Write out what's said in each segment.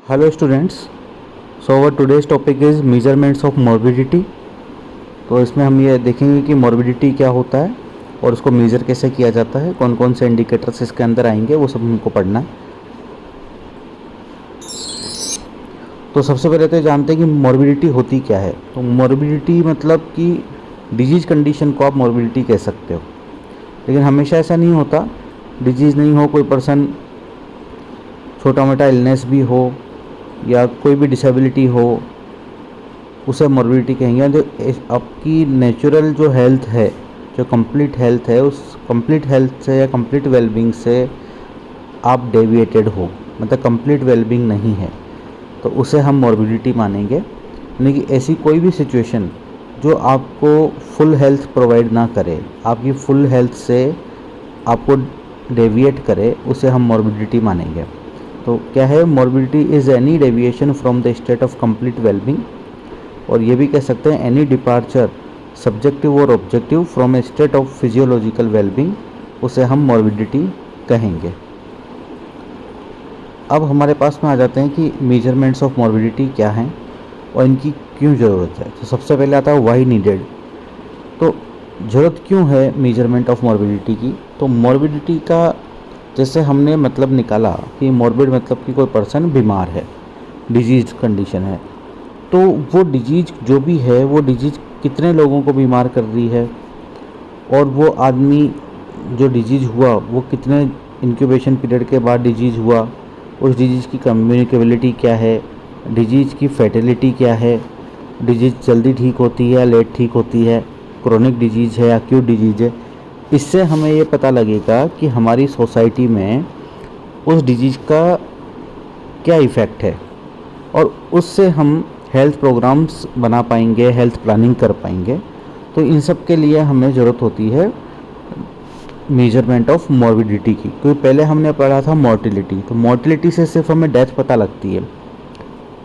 Hello students. So our today's topic is measurements of morbidity. तो इसमें हम ये देखेंगे कि मॉर्बिडिटी क्या होता है और उसको मेज़र कैसे किया जाता है, कौन कौन से इंडिकेटर्स इसके अंदर आएंगे, वो सब हमको पढ़ना है। तो सबसे पहले तो जानते हैं कि मॉर्बिडिटी होती क्या है। तो मॉर्बिडिटी मतलब कि डिजीज़ कंडीशन को आप मॉर्बिडिटी कह सकते हो, लेकिन हमेशा ऐसा नहीं होता। डिजीज़ नहीं हो, कोई पर्सन छोटा मोटा इलनेस भी हो या कोई भी डिसेबिलिटी हो, उसे मॉर्बिडिटी कहेंगे। जो आपकी नेचुरल जो हेल्थ है, जो कंप्लीट हेल्थ है, उस कंप्लीट हेल्थ से या कंप्लीट वेलबींग से आप डेविएटेड हो, मतलब कंप्लीट वेलबींग नहीं है, तो उसे हम मॉर्बिडिटी मानेंगे। यानी कि ऐसी कोई भी सिचुएशन जो आपको फुल हेल्थ प्रोवाइड ना करे, आपकी फुल हेल्थ से आपको डेविएट करे, उसे हम मॉर्बिडिटी मानेंगे। तो क्या है, morbidity is any deviation from the state of complete wellbeing, और ये भी कह सकते हैं एनी डिपार्चर सब्जेक्टिव और objective from A state of physiological wellbeing, उसे हम मॉर्बिडिटी कहेंगे। अब हमारे पास में आ जाते हैं कि मेजरमेंट्स ऑफ मॉर्बिडिटी क्या हैं और इनकी क्यों ज़रूरत है। तो सबसे पहले आता है वाई नीडेड। तो ज़रूरत क्यों है मेजरमेंट ऑफ मॉर्बिडिटी की। तो मॉर्बिडिटी का जैसे हमने मतलब निकाला कि मॉर्बिड मतलब कि कोई पर्सन बीमार है, डिजीज कंडीशन है, तो वो डिजीज जो भी है, वो डिजीज कितने लोगों को बीमार कर रही है, और वो आदमी जो डिजीज हुआ वो कितने इंक्यूबेशन पीरियड के बाद डिजीज हुआ, उस डिजीज की कम्युनिकेबिलिटी क्या है, डिजीज की फैटिलिटी क्या है, डिजीज जल्दी ठीक होती है या लेट ठीक होती है, क्रोनिक डिजीज है या एक्यूट डिजीज है। इससे हमें ये पता लगेगा कि हमारी सोसाइटी में उस डिजीज का क्या इफ़ेक्ट है, और उससे हम हेल्थ प्रोग्राम्स बना पाएंगे, हेल्थ प्लानिंग कर पाएंगे। तो इन सब के लिए हमें ज़रूरत होती है मेजरमेंट ऑफ मॉर्बिडिटी की। क्योंकि पहले हमने पढ़ा था मोर्टिलिटी, तो मोर्टिलिटी से सिर्फ हमें डेथ पता लगती है,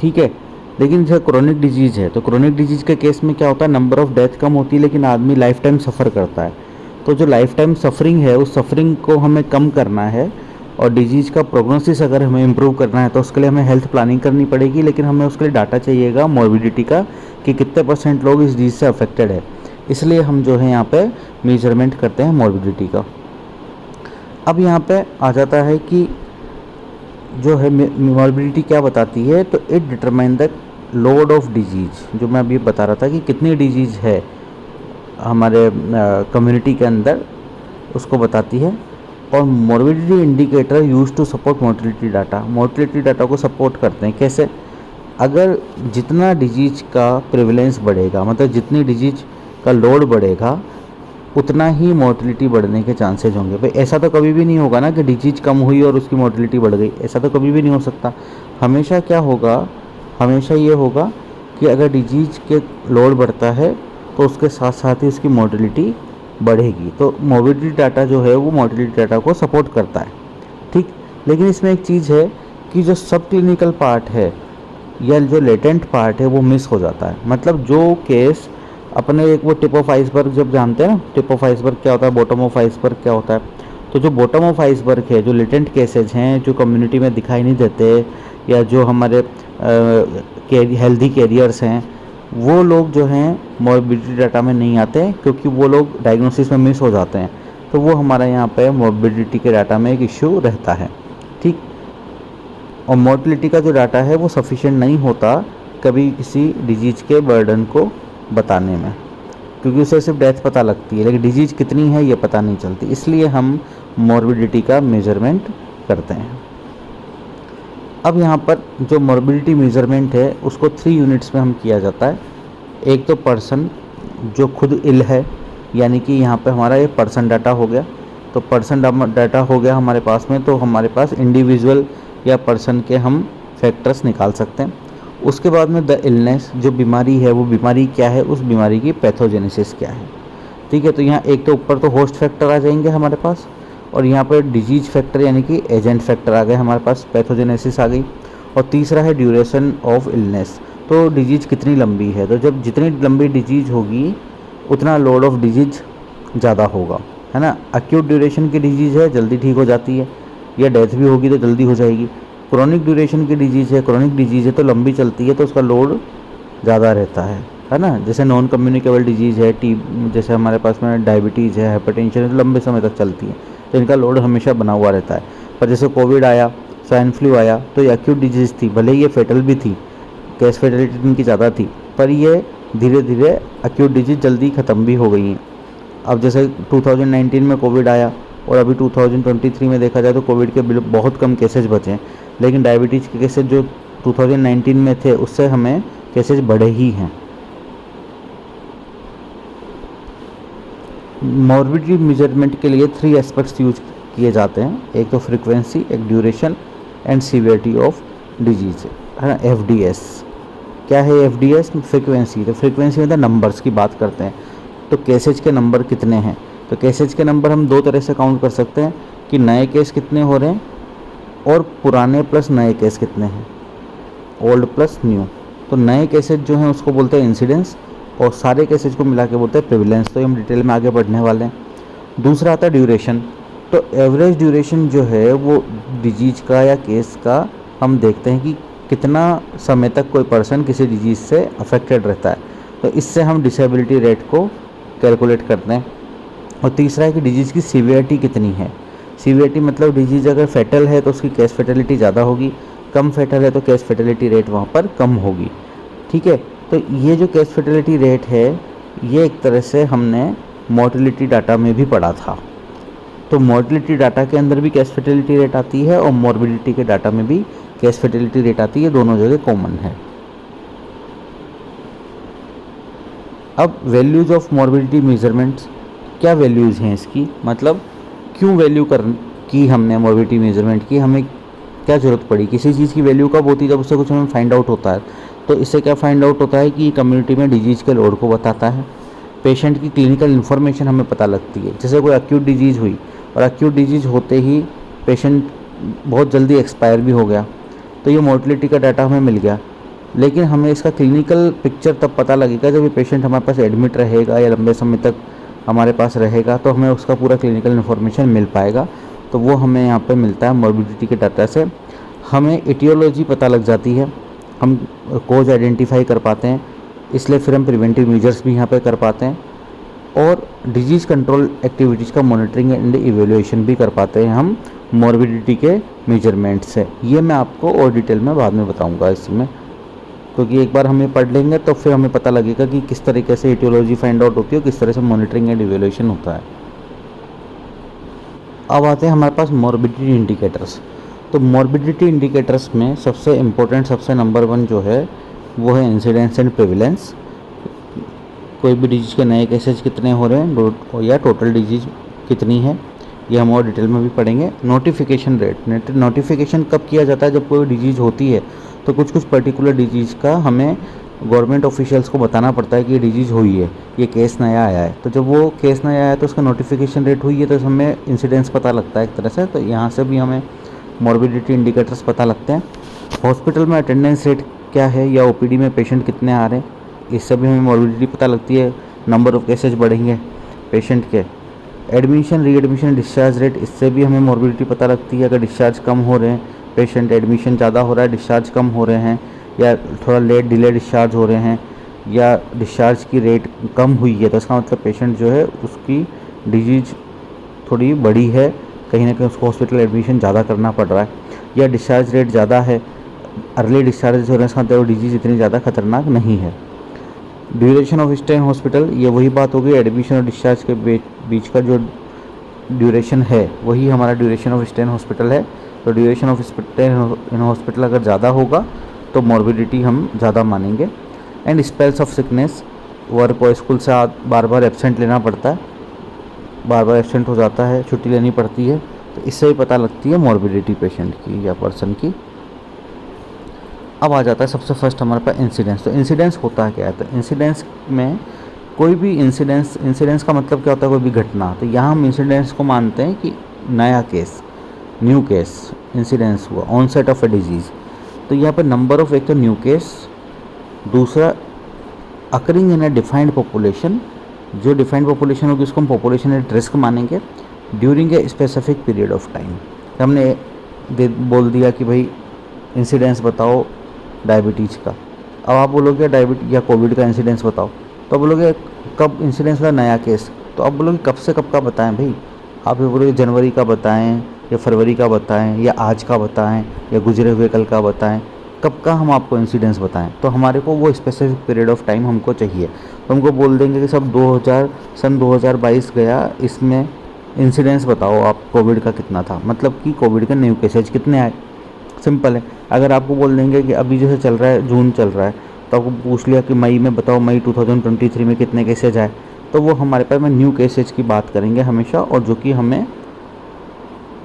ठीक है। लेकिन जैसे क्रोनिक डिजीज़ है, तो क्रोनिक डिजीज़ के केस में क्या होता है, नंबर ऑफ़ डेथ कम होती है, लेकिन आदमी लाइफ टाइम सफ़र करता है। तो जो लाइफ टाइम सफरिंग है, उस सफरिंग को हमें कम करना है, और डिजीज़ का प्रोग्नोसिस अगर हमें इम्प्रूव करना है, तो उसके लिए हमें हेल्थ प्लानिंग करनी पड़ेगी। लेकिन हमें उसके लिए डाटा चाहिएगा मॉर्बिडिटी का, कि कितने % लोग इस डिजीज़ से अफेक्टेड है। इसलिए हम जो है यहाँ पे मेजरमेंट करते हैं मॉर्बिडिटी का। अब यहाँ पे आ जाता है कि जो है मॉर्बिडिटी क्या बताती है। तो it determine the load of disease, जो मैं अभी बता रहा था कि कितनी डिजीज़ है हमारे कम्युनिटी के अंदर, उसको बताती है। और morbidity indicator use to support mortality data, mortality data को सपोर्ट करते हैं। कैसे, अगर जितना डिजीज का प्रेवलेंस बढ़ेगा, मतलब जितनी डिजीज का लोड बढ़ेगा, उतना ही मोर्टिलिटी बढ़ने के चांसेज होंगे। भाई ऐसा तो कभी भी नहीं होगा ना कि डिजीज कम हुई और उसकी मोर्टिलिटी बढ़ गई, ऐसा तो कभी भी नहीं हो सकता। हमेशा क्या होगा, हमेशा ये होगा कि अगर डिजीज के लोड बढ़ता है तो उसके साथ साथ ही उसकी मोर्टिलिटी बढ़ेगी। तो मोर्बिडिटी डाटा जो है वो मोर्टिलिटी डाटा को सपोर्ट करता है, ठीक। लेकिन इसमें एक चीज़ है कि जो सब क्लिनिकल पार्ट है या जो लेटेंट पार्ट है वो मिस हो जाता है। मतलब जो केस अपने एक वो टिप ऑफ आइसबर्ग जब जानते हैं ना, टिप ऑफ आइसबर्ग क्या होता है, बॉटम ऑफ आइसबर्ग क्या होता है। तो जो बॉटम ऑफ आइसबर्ग है, जो लेटेंट केसेज हैं, जो कम्युनिटी में दिखाई नहीं देते, या जो हमारे हेल्दी कैरियर्स हैं, वो लोग जो हैं मॉर्बिडिटी डाटा में नहीं आते हैं, क्योंकि वो लोग डायग्नोसिस में मिस हो जाते हैं। तो वो हमारा यहाँ पे मॉर्बिडिटी के डाटा में एक इश्यू रहता है, ठीक। और मोर्टिलिटी का जो डाटा है वो सफिशिएंट नहीं होता कभी किसी डिजीज़ के बर्डन को बताने में, क्योंकि उसे सिर्फ डेथ पता लगती है, लेकिन डिजीज़ कितनी है ये पता नहीं चलती। इसलिए हम मॉर्बिडिटी का मेजरमेंट करते हैं। अब यहाँ पर जो मॉर्बिडिटी मेजरमेंट है उसको 3 यूनिट्स में हम किया जाता है। एक तो पर्सन जो खुद इल है, यानी कि यहाँ पे हमारा ये पर्सन डाटा हो गया। तो पर्सन डाटा हो गया हमारे पास में, तो हमारे पास इंडिविजुअल या पर्सन के हम फैक्टर्स निकाल सकते हैं। उसके बाद में द इलनेस, जो बीमारी है वो बीमारी क्या है, उस बीमारी की पैथोजेनेसिस क्या है, ठीक है। तो यहाँ एक तो ऊपर तो होस्ट फैक्टर आ जाएंगे हमारे पास, और यहाँ पर डिजीज फैक्टर यानी कि एजेंट फैक्टर आ गए हमारे पास, पैथोजेनेसिस आ गई। और तीसरा है ड्यूरेशन ऑफ इलनेस, तो डिजीज कितनी लंबी है। तो जब जितनी लंबी डिजीज होगी उतना लोड ऑफ डिजीज ज़्यादा होगा, है ना। एक्यूट ड्यूरेशन की डिजीज़ है, जल्दी ठीक हो जाती है, या डेथ भी होगी तो जल्दी हो जाएगी। क्रोनिक ड्यूरेशन की डिजीज़ है तो लंबी चलती है तो उसका लोड ज़्यादा रहता है ना। जैसे नॉन कम्युनिकेबल डिजीज़ है, जैसे हमारे पास में डायबिटीज़ है, हाइपरटेंशन है, तो लंबे समय तक चलती है तो इनका लोड हमेशा बना हुआ रहता है। पर जैसे कोविड आया, स्वाइन फ्लू आया, तो ये एक्यूट डिजीज़ थी, भले ही ये फेटल भी थी, केस फेटलिटी इनकी ज़्यादा थी, पर ये धीरे धीरे एक्यूट डिजीज़ जल्दी ख़त्म भी हो गई हैं। अब जैसे 2019 में कोविड आया और अभी 2023 में देखा जाए तो कोविड के बहुत कम केसेस बचे हैं, लेकिन डायबिटीज़ के केसेस जो 2019 में थे उससे हमें केसेस बढ़े ही हैं। मॉर्बिडिटी मेजरमेंट के लिए 3 एस्पेक्ट्स यूज किए जाते हैं, एक तो फ्रीक्वेंसी, एक duration and severity of disease, है ना, FDS। क्या है FDS? फ्रीक्वेंसी। तो फ्रीक्वेंसी मतलब नंबर्स की बात करते हैं, तो केसेज के नंबर कितने हैं। तो केसेज के नंबर हम 2 तरह से काउंट कर सकते हैं कि नए केस कितने हो रहे हैं और पुराने प्लस नए केस कितने हैं, ओल्ड प्लस न्यू। तो नए केसेज जो हैं उसको बोलते हैं इंसिडेंस और सारे केसेज को मिला के बोलते हैं प्रेवलेंस। तो हम डिटेल में आगे बढ़ने वाले हैं। दूसरा आता है ड्यूरेशन। तो एवरेज ड्यूरेशन जो है वो डिजीज का या केस का हम देखते हैं कि कितना समय तक कोई पर्सन किसी डिजीज़ से अफेक्टेड रहता है, तो इससे हम डिसेबिलिटी रेट को कैलकुलेट करते हैं। और तीसरा है कि डिजीज़ की सीवियरिटी कितनी है। सीवियरिटी मतलब डिजीज़ अगर फेटल है तो उसकी केस फेटलिटी ज़्यादा होगी, कम फेटल है तो केस फेटलिटी रेट वहाँ पर कम होगी। ठीक है, तो ये जो केस फेटलिटी रेट है ये एक तरह से हमने मोर्टेलिटी डाटा में भी पढ़ा था। तो मोर्टेलिटी डाटा के अंदर भी केस फेटलिटी रेट आती है और मॉर्बिडिटी के डाटा में भी केस फेटलिटी रेट आती है, दोनों जगह कॉमन है। अब वैल्यूज़ ऑफ मॉर्बिडिटी मेजरमेंट्स, क्या वैल्यूज़ हैं इसकी, मतलब क्यों वैल्यू की हमने मॉर्बिडिटी मेजरमेंट की, हमें क्या ज़रूरत पड़ी। किसी चीज़ की वैल्यू कब होती है, जब उससे कुछ हमें फाइंड आउट होता है। तो इससे क्या फाइंड आउट होता है कि कम्युनिटी में डिजीज़ के लोड को बताता है, पेशेंट की क्लिनिकल इन्फॉर्मेशन हमें पता लगती है। जैसे कोई एक्यूट डिजीज़ हुई और एक्यूट डिजीज़ होते ही पेशेंट बहुत जल्दी एक्सपायर भी हो गया, तो ये मोर्टेलिटी का डाटा हमें मिल गया। लेकिन हमें इसका क्लिनिकल पिक्चर तब पता लगेगा जब ये पेशेंट हमारे पास एडमिट रहेगा या लंबे समय तक हमारे पास रहेगा, तो हमें उसका पूरा क्लिनिकल इन्फॉर्मेशन मिल पाएगा। तो वो हमें यहाँ पे मिलता है मॉर्बिडिटी के डाटा से। हमें एटियोलॉजी पता लग जाती है, हम कोज आइडेंटिफाई कर पाते हैं, इसलिए फिर हम प्रिवेंटिव मेजर्स भी यहाँ पे कर पाते हैं और डिजीज़ कंट्रोल एक्टिविटीज़ का मॉनिटरिंग एंड इवेल्युएशन भी कर पाते हैं हम मॉर्बिडिटी के मेजरमेंट से। ये मैं आपको और डिटेल में बाद में बताऊंगा इसमें, क्योंकि एक बार हमें पढ़ लेंगे तो फिर हमें पता लगेगा कि किस तरीके से एटियोलॉजी फाइंड आउट होती है और किस तरह से मॉनिटरिंग एंड इवेल्युएशन होता है। अब आते हैं हमारे पास मॉर्बिडिटी इंडिकेटर्स। तो मॉर्बिडिटी इंडिकेटर्स में सबसे इम्पोर्टेंट, सबसे नंबर 1 जो है वो है इंसिडेंस एंड प्रेवलेंस। कोई भी डिजीज़ के नए केसेज कितने हो रहे हैं या टोटल डिजीज़ कितनी है, ये हम और डिटेल में भी पढ़ेंगे। नोटिफिकेशन रेट, नोटिफिकेशन कब किया जाता है, जब कोई डिजीज़ होती है तो कुछ पर्टिकुलर डिजीज़ का हमें गवर्नमेंट ऑफिशियल्स को बताना पड़ता है कि ये डिजीज़ हुई है, ये केस नया आया है। तो जब वो केस नया आया है तो उसका नोटिफिकेशन रेट हुई है तो हमें इंसिडेंस पता लगता है एक तरह से। तो यहाँ से भी हमें मॉर्बिडिटी इंडिकेटर्स पता लगते हैं। हॉस्पिटल में अटेंडेंस रेट क्या है या OPD में पेशेंट कितने आ रहे हैं, इससे भी हमें मॉर्बिडिटी पता लगती है। नंबर ऑफ केसेज बढ़ेंगे पेशेंट के। एडमिशन, रीएडमिशन, डिस्चार्ज रेट, इससे भी हमें मॉर्बिडिटी पता लगती है। अगर डिस्चार्ज कम हो रहे हैं पेशेंट, एडमिशन ज़्यादा हो रहा है, डिस्चार्ज कम हो रहे हैं, या थोड़ा लेट डिले डिस्चार्ज हो रहे हैं, या डिस्चार्ज की रेट कम हुई है, तो इसका मतलब पेशेंट जो है उसकी डिजीज़ थोड़ी बड़ी है, कहीं ना कहीं उसको हॉस्पिटल एडमिशन ज़्यादा करना पड़ रहा है। या डिस्चार्ज रेट ज़्यादा है, अर्ली डिस्चार्ज हो रहे हैं, इसका मतलब डिजीज़ इतनी ज़्यादा खतरनाक नहीं है। Duration of stay in hospital, ये वही बात होगी, एडमिशन और डिस्चार्ज के बीच का जो ड्यूरेशन है वही हमारा duration of stay in hospital है। तो duration of stay in hospital अगर ज़्यादा होगा तो मॉर्बिडिटी हम ज़्यादा मानेंगे। And spells of sickness, work और स्कूल से बार बार एब्सेंट लेना पड़ता है, बार बार एब्सेंट हो जाता है, छुट्टी लेनी पड़ती है, तो इससे भी पता लगती है मॉर्बिडिटी पेशेंट की या पर्सन की। अब आ जाता है सबसे फर्स्ट हमारे पास इंसिडेंस। तो इंसिडेंस होता क्या है, तो इंसिडेंस में कोई भी इंसिडेंस का मतलब क्या होता है, कोई भी घटना। तो यहाँ हम इंसिडेंस को मानते हैं कि नया केस, न्यू केस इंसिडेंस हुआ, ऑनसेट ऑफ ए डिजीज़। तो यहाँ पर नंबर ऑफ, एक तो न्यू केस, दूसरा occurring in A defined population, जो डिफाइंड पॉपुलेशन होगी उसको हम पॉपुलेशन एट रिस्क मानेंगे, during a specific period of time. हमने बोल दिया कि भाई इंसिडेंस बताओ डायबिटीज़ का। अब आप बोलोगे डायबिटीज या कोविड का इंसिडेंस बताओ, तो आप बोलोगे कब इंसिडेंस हुआ, नया केस, तो आप बोलोगे कब से कब का बताएं भाई। आप ये बोलोगे जनवरी का बताएं या फरवरी का बताएं या आज का बताएं या गुजरे हुए कल का बताएं, कब का हम आपको इंसिडेंस बताएं। तो हमारे को वो स्पेसिफिक पीरियड ऑफ टाइम हमको चाहिए। तो हमको बोल देंगे कि सब 2022 गया, इसमें इंसिडेंस बताओ आप कोविड का कितना था, मतलब कि कोविड के न्यू केसेज कितने आए। सिंपल है। अगर आपको बोल देंगे कि अभी जैसे चल रहा है, जून चल रहा है, तो आपको पूछ लिया कि मई में बताओ मई 2023 में कितने केसेज आए, तो वो हमारे पास में न्यू केसेज की बात करेंगे हमेशा, और जो कि हमें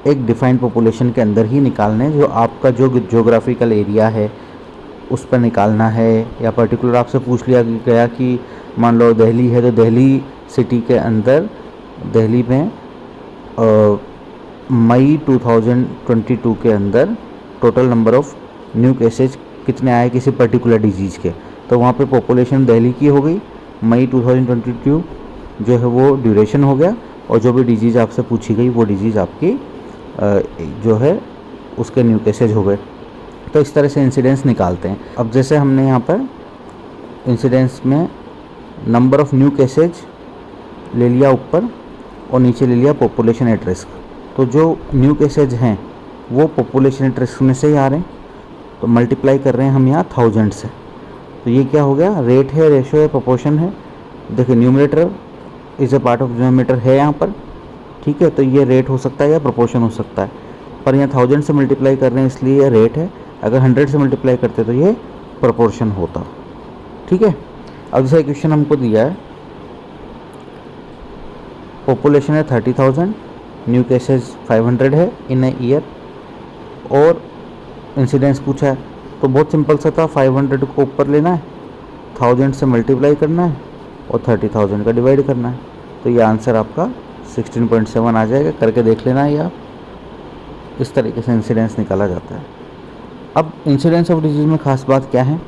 एक डिफाइंड पॉपुलेशन के अंदर ही निकालने, जो आपका जो ज्योग्राफिकल एरिया है उस पर निकालना है। या पर्टिकुलर आपसे पूछ लिया गया कि मान लो दिल्ली है, तो दिल्ली सिटी के अंदर, दिल्ली में मई 2022 के अंदर total number of new cases कितने आए किसी पर्टिकुलर डिजीज़ के, तो वहाँ पे पॉपुलेशन दिल्ली की हो गई, मई 2022 जो है वो ड्यूरेशन हो गया, और जो भी डिजीज़ आपसे पूछी गई वो डिजीज़ आपकी जो है उसके न्यू केसेज हो गए। तो इस तरह से इंसिडेंस निकालते हैं। अब जैसे हमने यहाँ पर इंसिडेंस में नंबर ऑफ़ न्यू केसेज ले लिया ऊपर, और नीचे ले लिया पॉपुलेशन एट रिस्क। तो जो न्यू केसेज हैं वो पॉपुलेशन एट रिस्क में से ही आ रहे हैं, तो मल्टीप्लाई कर रहे हैं हम यहाँ 1000 से। तो ये क्या हो गया, रेट है, रेशो है, प्रोपोर्शन है। देखिए numerator is a part of denominator है यहाँ पर, ठीक है, तो ये रेट हो सकता है या प्रोपोर्शन हो सकता है, पर यहाँ 1000 से मल्टीप्लाई कर रहे हैं इसलिए ये रेट है। अगर 100 से मल्टीप्लाई करते तो ये प्रोपोर्शन होता, ठीक है। अब जैसे क्वेश्चन हमको दिया है, पॉपुलेशन है 30,000, न्यू केसेस 500 है इन ए ईयर, और इंसिडेंस पूछा है, तो बहुत सिंपल सा था, 500 को ऊपर लेना है, 1000 से मल्टीप्लाई करना है और 30,000 का डिवाइड करना है, तो ये आंसर आपका 16.7 आ जाएगा। करके देख लेना है आप, इस तरीके से इंसिडेंस निकाला जाता है। अब इंसिडेंस ऑफ डिजीज़ में ख़ास बात क्या है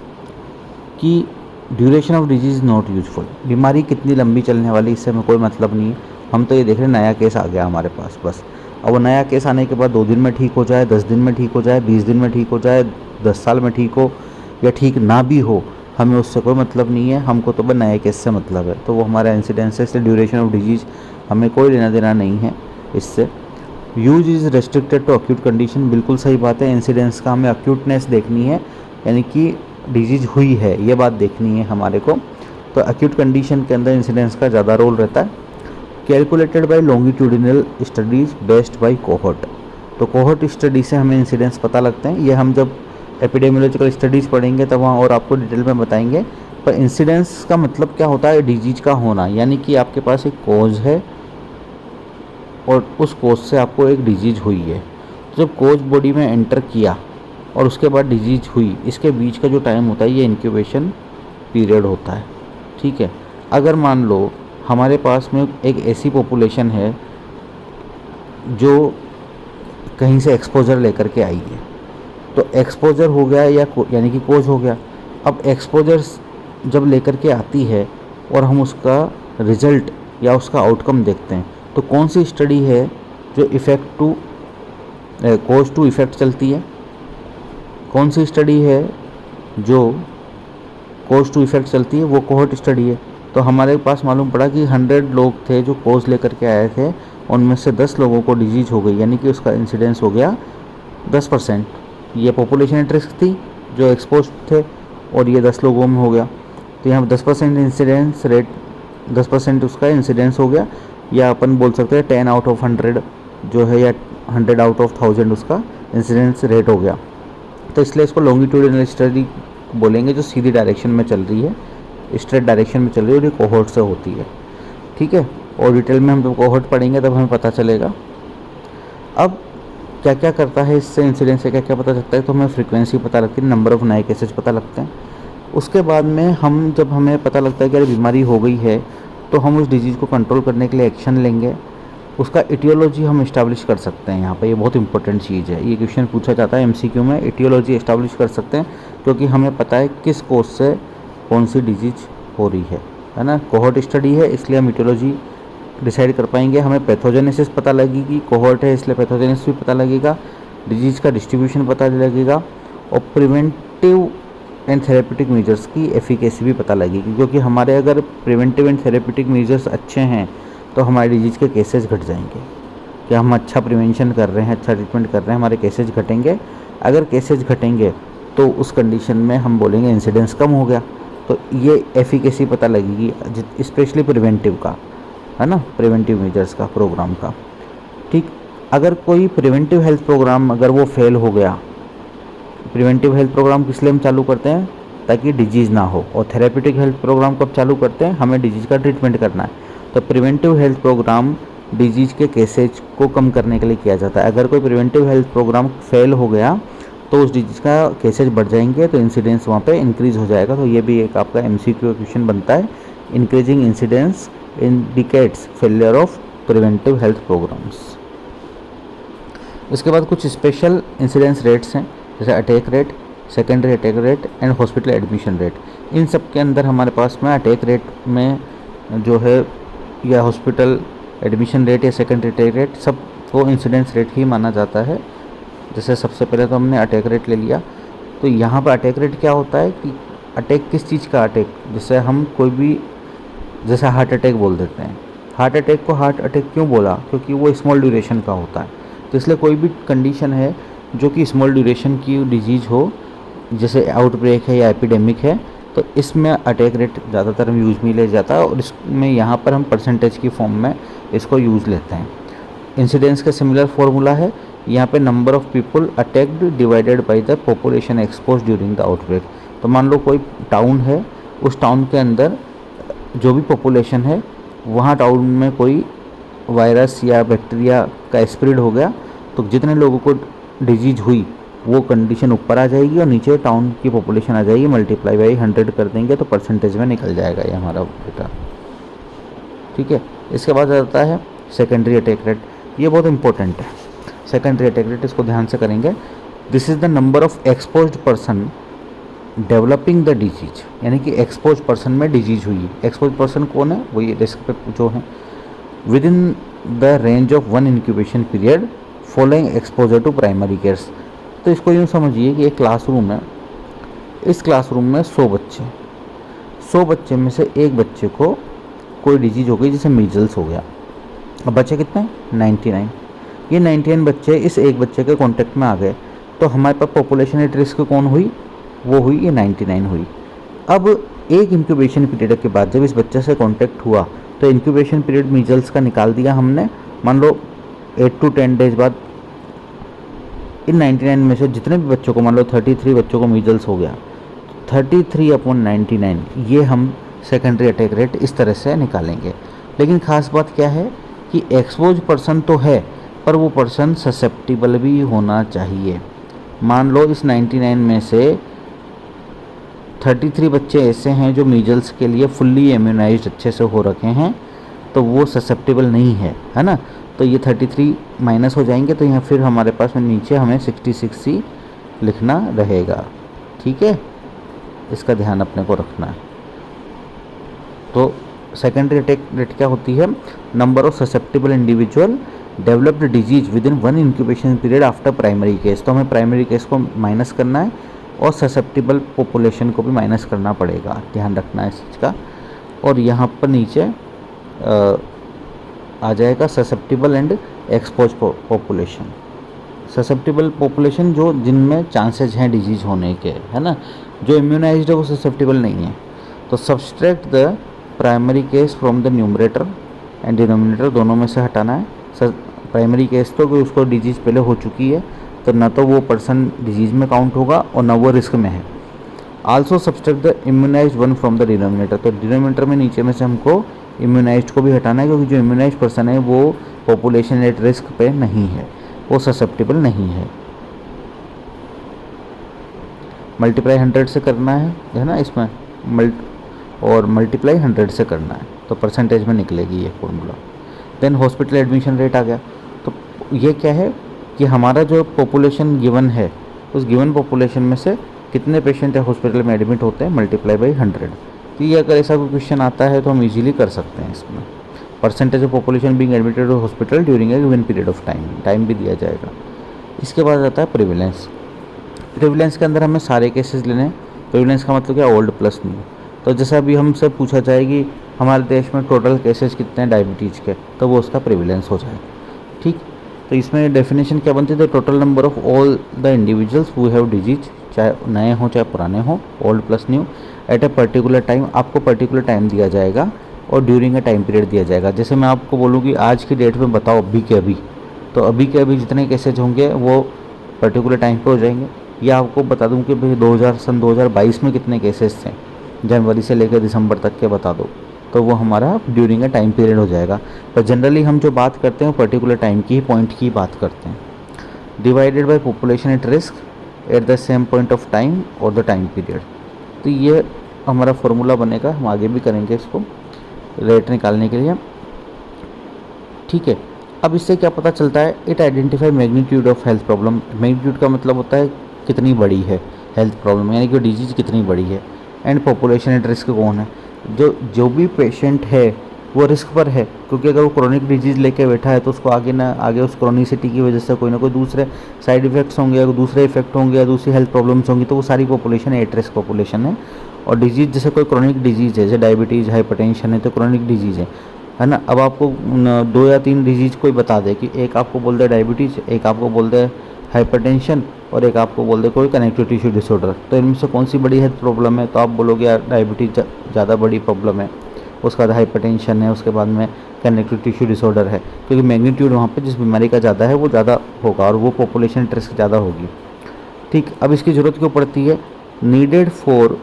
कि duration of disease not useful, बीमारी कितनी लंबी चलने वाली इससे हमें कोई मतलब नहीं है। हम तो ये देख रहे हैं नया केस आ गया हमारे पास बस, अब वो नया केस आने के बाद 2 दिन में ठीक हो जाए, 10 दिन में ठीक हो जाए, 20 दिन में ठीक हो जाए, 10 साल में ठीक हो या ठीक ना भी हो, हमें उससे कोई मतलब नहीं है। हमको तो बस नए केस से मतलब है, तो वो हमारा इंसिडेंस है, इसलिए ड्यूरेशन ऑफ डिजीज़ हमें कोई लेना देना नहीं है इससे। Use is restricted to acute condition, बिल्कुल सही बात है। इंसिडेंस का हमें अक्यूटनेस देखनी है, यानी कि डिजीज़ हुई है ये बात देखनी है हमारे को, तो अक्यूट कंडीशन के अंदर इंसिडेंस का ज़्यादा रोल रहता है। Calculated by longitudinal studies based by cohort, तो कोहॉर्ट स्टडी से हमें इंसिडेंस पता लगते हैं। ये हम जब एपिडेमियोलॉजिकल स्टडीज़ पढ़ेंगे तब वहाँ और आपको डिटेल में बताएंगे। पर इंसिडेंस का मतलब क्या होता है, डिजीज का होना, यानी कि आपके पास एक कोज है और उस कोज से आपको एक डिजीज हुई है। तो जब कोज बॉडी में एंटर किया और उसके बाद डिजीज हुई, इसके बीच का जो टाइम होता है ये इंक्यूबेशन पीरियड होता है, ठीक है। अगर मान लो हमारे पास में एक ऐसी पॉपुलेशन है जो कहीं से एक्सपोजर लेकर के आई है, तो एक्सपोजर हो गया या यानी कि कोज हो गया। अब एक्सपोजर जब लेकर के आती है और हम उसका रिजल्ट या उसका आउटकम देखते हैं, तो कौन सी स्टडी है जो effect to cause to effect चलती है, कौन सी स्टडी है जो कोज टू इफ़ेक्ट चलती है, वो कोहॉर्ट स्टडी है। तो हमारे पास मालूम पड़ा कि 100 लोग थे जो कोज लेकर के आए थे, उनमें से 10 लोगों को डिजीज हो गई, यानी कि उसका इंसिडेंस हो गया 10%। ये पॉपुलेशन एट रिस्क थी जो एक्सपोज थे, और ये 10 लोगों में हो गया, तो यहाँ 10% इंसिडेंस रेट, 10% उसका इंसिडेंस हो गया, या अपन बोल सकते हैं 10 आउट ऑफ 100 जो है, या 100 आउट ऑफ 1000 उसका इंसिडेंस रेट हो गया। तो इसलिए इसको लॉन्गिट्यूडिनल स्टडी बोलेंगे, जो सीधी डायरेक्शन में चल रही है, स्ट्रेट डायरेक्शन में चल रही है, और ये कोहॉर्ट से होती है, ठीक है। और डिटेल में हम जब कोहॉर्ट पढ़ेंगे तब हमें पता चलेगा। अब क्या क्या करता है इससे, इंसिडेंस से क्या क्या पता चलता है, तो हमें फ्रीक्वेंसी पता लगती है, नंबर ऑफ नए केसेज पता लगते हैं। उसके बाद में हम जब हमें पता लगता है कि अरे बीमारी हो गई है, तो हम उस डिजीज़ को कंट्रोल करने के लिए एक्शन लेंगे। उसका इटियोलॉजी हम इस्टेब्लिश कर सकते हैं यहाँ पे, ये बहुत इंपॉर्टेंट चीज़ है। ये क्वेश्चन पूछा जाता है एमसीक्यू में, इटियोलॉजी इस्टेब्लिश कर सकते हैं, क्योंकि हमें पता है किस कोज से कौन सी डिजीज हो रही है ना। कोहॉर्ट स्टडी है इसलिए हम इटियोलॉजी डिसाइड कर पाएंगे। हमें पैथोजेनेसिस पता लगेगी, कोहॉर्ट है इसलिए पैथोजेनेसिस भी पता लगेगा, डिजीज़ का डिस्ट्रीब्यूशन पता लगेगा, और प्रिवेंटिव एंड थेरेपेटिक मेजर्स की एफिकेसी भी पता लगेगी, क्योंकि हमारे अगर प्रिवेंटिव एंड थेरेपेटिक मेजर्स अच्छे हैं तो हमारे डिजीज़ के केसेस घट जाएंगे। कि हम अच्छा प्रिवेंशन कर रहे हैं, अच्छा ट्रीटमेंट कर रहे हैं, हमारे केसेस घटेंगे। अगर केसेस घटेंगे तो उस कंडीशन में हम बोलेंगे इंसिडेंस कम हो गया। तो ये एफिकेसी पता लगेगी स्पेशली प्रिवेंटिव का, है ना, प्रिवेंटिव मेजर्स का, प्रोग्राम का। ठीक, अगर कोई प्रिवेंटिव हेल्थ प्रोग्राम अगर वो फेल हो गया, प्रिवेंटिव हेल्थ प्रोग्राम किस लिए हम चालू करते हैं? ताकि डिजीज़ ना हो। और थेरेपेटिक हेल्थ प्रोग्राम कब चालू करते हैं? हमें डिजीज़ का ट्रीटमेंट करना है। तो प्रिवेंटिव हेल्थ प्रोग्राम डिजीज़ के केसेज को कम करने के लिए किया जाता है। अगर कोई प्रिवेंटिव हेल्थ प्रोग्राम फेल हो गया तो उस डिजीज़ का केसेज बढ़ जाएंगे, तो इंसिडेंस वहाँ पे इंक्रीज़ हो जाएगा। तो ये भी एक आपका MCQ क्वेश्चन बनता है। Increasing incidence indicates failure of preventive health programs. इसके बाद कुछ स्पेशल इंसिडेंस रेट्स हैं, जैसे attack rate, secondary attack rate and hospital admission rate. इन सब के अंदर हमारे पास में अटैक रेट में जो है, या हॉस्पिटल एडमिशन रेट या सेकेंडरी अटैक रेट, सब को इंसिडेंस रेट ही माना जाता है। जैसे सबसे पहले तो हमने अटैक रेट ले लिया। तो यहाँ पर अटैक रेट क्या होता है कि अटैक किस चीज़ का अटैक, जैसे हम कोई भी, जैसे हार्ट अटैक बोल देते हैं। हार्ट अटैक को हार्ट अटैक क्यों बोला? क्योंकि वो स्मॉल ड्यूरेशन का होता है। तो इसलिए कोई भी कंडीशन है जो कि स्मॉल ड्यूरेशन की डिजीज़ हो, जैसे आउटब्रेक है या एपिडेमिक है, तो इसमें अटैक रेट ज़्यादातर हम यूज़ में ले जाता है। और इसमें यहाँ पर हम परसेंटेज की फॉर्म में इसको यूज़ लेते हैं। इंसिडेंस का सिमिलर फॉर्मूला है यहाँ पे, number of people attacked divided by the population expose during the outbreak. तो मान लो कोई टाउन है, उस टाउन के अंदर जो भी पॉपुलेशन है, वहाँ टाउन में कोई वायरस या बैक्टीरिया का स्प्रेड हो गया, तो जितने लोगों को डिजीज हुई वो कंडीशन ऊपर आ जाएगी और नीचे टाउन की पॉपुलेशन आ जाएगी, मल्टीप्लाई बाई 100 कर देंगे तो परसेंटेज में निकल जाएगा ये हमारा डेटा। ठीक है, इसके बाद आता है सेकेंडरी अटैक रेट। ये बहुत इंपॉर्टेंट है, सेकेंडरी अटैक रेट, इसको ध्यान से करेंगे। This is the number of exposed person developing the disease, यानी कि एक्सपोज पर्सन में डिजीज हुई। एक्सपोज पर्सन कौन है? वही रिस्क पे जो है। Within the range of 1 incubation period following exposure to primary cares. तो इसको यूँ समझिए कि एक क्लासरूम है, इस क्लासरूम में 100 बच्चे, 100 बच्चे में से एक बच्चे को कोई डिजीज हो गई, जैसे मीजल्स हो गया। अब बच्चे कितने? 99। ये 99 बच्चे इस एक बच्चे के कांटेक्ट में आ गए, तो हमारे पास पॉपुलेशन एट रिस्क कौन हुई? वो हुई ये 99 हुई। अब एक इंक्यूबेशन पीरियड के बाद जब इस बच्चे से कांटेक्ट हुआ, तो इंक्यूबेशन पीरियड मीजल्स का निकाल दिया हमने। मान लो 8 to 10 डेज बाद इन 99 में से जितने भी बच्चों को, मान लो 33 बच्चों को मीजल्स हो गया, 33/99 ये हम सेकेंडरी अटैक रेट इस तरह से निकालेंगे। लेकिन ख़ास बात क्या है कि एक्सपोज पर्सन तो है, पर वो पर्सन ससेप्टिबल भी होना चाहिए। मान लो इस 99 में से 33 बच्चे ऐसे हैं जो मीजल्स के लिए फुल्ली इम्यूनाइज्ड अच्छे से हो रखे हैं, तो वो ससेप्टिबल नहीं है ना। तो ये 33 माइनस हो जाएंगे, तो यहाँ फिर हमारे पास में नीचे हमें 66 ही लिखना रहेगा। ठीक है, इसका ध्यान अपने को रखना है। तो सेकेंडरी अटैक रेट क्या होती है? Number of susceptible individual developed disease with in 1 incubation period after primary case. तो हमें प्राइमरी केस को माइनस करना है और ससेप्टिबल पॉपुलेशन को भी माइनस करना पड़ेगा, ध्यान रखना है इस चीज़ का। और यहाँ पर नीचे आ जाएगा susceptible and expose population. Susceptible population जो जिनमें चांसेज हैं डिजीज होने के, है ना। जो इम्यूनाइज्ड है वो ससेप्टिबल नहीं है। तो subtract the primary case from the numerator and denominator, दोनों में से हटाना है। प्राइमरी केस तो कि उसको डिजीज़ पहले हो चुकी है, तो ना तो वो पर्सन डिजीज़ में काउंट होगा और ना वो रिस्क में है। Also subtract the immunised one from the denominator, तो डिनोमिनेटर में नीचे में से हमको इम्यूनाइज्ड को भी हटाना है, क्योंकि जो इम्यूनाइज्ड पर्सन है वो पॉपुलेशन एट रिस्क पे नहीं है, वो ससेप्टिबल नहीं है। मल्टीप्लाई 100 से करना है ना इसमें, और मल्टीप्लाई 100 से करना है, तो परसेंटेज में निकलेगी ये formula. Then hospital admission rate आ गया। तो ये क्या है कि हमारा जो पॉपुलेशन गिवन है, उस गिवन पॉपुलेशन में से कितने पेशेंट हॉस्पिटल में एडमिट होते हैं, मल्टीप्लाई बाई 100। तो ये अगर ऐसा कोई क्वेश्चन आता है तो हम इजीली कर सकते हैं इसमें। Percentage of population being admitted to hospital during a given period of time भी दिया जाएगा। इसके बाद आता है प्रिवेलेंस। प्रिविलेंस के अंदर हमें सारे केसेस लेने हैं। प्रिविलेंस का मतलब क्या, ओल्ड प्लस न्यू। तो जैसे अभी हमसे पूछा जाए कि हमारे देश में टोटल केसेस कितने हैं डायबिटीज़ के, तो वो उसका प्रिविलेंस हो जाएगा। ठीक, तो इसमें डेफिनेशन क्या बनती है, the total number of all the individuals who have disease, चाहे नए हों चाहे पुराने हों, old plus new, at a particular time. आपको पर्टिकुलर टाइम दिया जाएगा और ड्यूरिंग ए टाइम पीरियड दिया जाएगा। जैसे मैं आपको बोलूँ कि आज की डेट में बताओ अभी के अभी, तो अभी के अभी जितने केसेज होंगे वो पर्टिकुलर टाइम पे हो जाएंगे। या आपको बता दूं कि भाई 2022 में कितने केसेस थे, जनवरी से लेकर दिसंबर तक के बता दो, तो वो हमारा ड्यूरिंग ए टाइम पीरियड हो जाएगा। पर जनरली हम जो बात करते हैं पर्टिकुलर टाइम की पॉइंट की बात करते हैं। Divided by population at risk at the same point of time और द टाइम पीरियड। तो ये हमारा फॉर्मूला बनेगा, हम आगे भी करेंगे इसको रेट निकालने के लिए। ठीक है, अब इससे क्या पता चलता है, it identify magnitude of health problem. Magnitude का मतलब होता है कितनी बड़ी है हेल्थ प्रॉब्लम, यानी कि डिजीज कितनी बड़ी है। एंड पॉपुलेशन एट रिस्क कौन है, जो भी पेशेंट है वो रिस्क पर है, क्योंकि अगर वो क्रोनिक डिजीज़ लेके बैठा है तो उसको आगे उस क्रोनिसिटी की वजह से कोई ना कोई दूसरे साइड इफ़ेक्ट्स होंगे या दूसरे इफेक्ट होंगे या दूसरी हेल्थ प्रॉब्लम्स होंगी, तो वो सारी पॉपुलेशन एट रिस्क पॉपुलेशन है। और डिजीज़ जैसे कोई क्रोनिक डिजीज़ है, जैसे डायबिटीज़ हाइपरटेंशन है, तो क्रोनिक डिजीज़ है ना। अब आपको 2 या 3 डिजीज़ कोई बता दे कि एक आपको बोल दे डायबिटीज़, एक आपको बोल दे हाइपरटेंशन और एक आपको बोल दे कोई कनेक्टिव टिश्यू डिसऑर्डर, तो इनमें से कौन सी बड़ी हेल्थ प्रॉब्लम है, तो आप बोलोगे यार डायबिटीज़ ज़्यादा बड़ी प्रॉब्लम है, उसके बाद हाइपरटेंशन है, उसके बाद में कनेक्टिव टिश्यू डिसऑर्डर है, क्योंकि मैग्नीट्यूड वहाँ पे जिस बीमारी का ज़्यादा है वो ज़्यादा होगा और वो पॉपुलेशन रिस्क ज़्यादा होगी। ठीक, अब इसकी ज़रूरत क्यों पड़ती है, needed for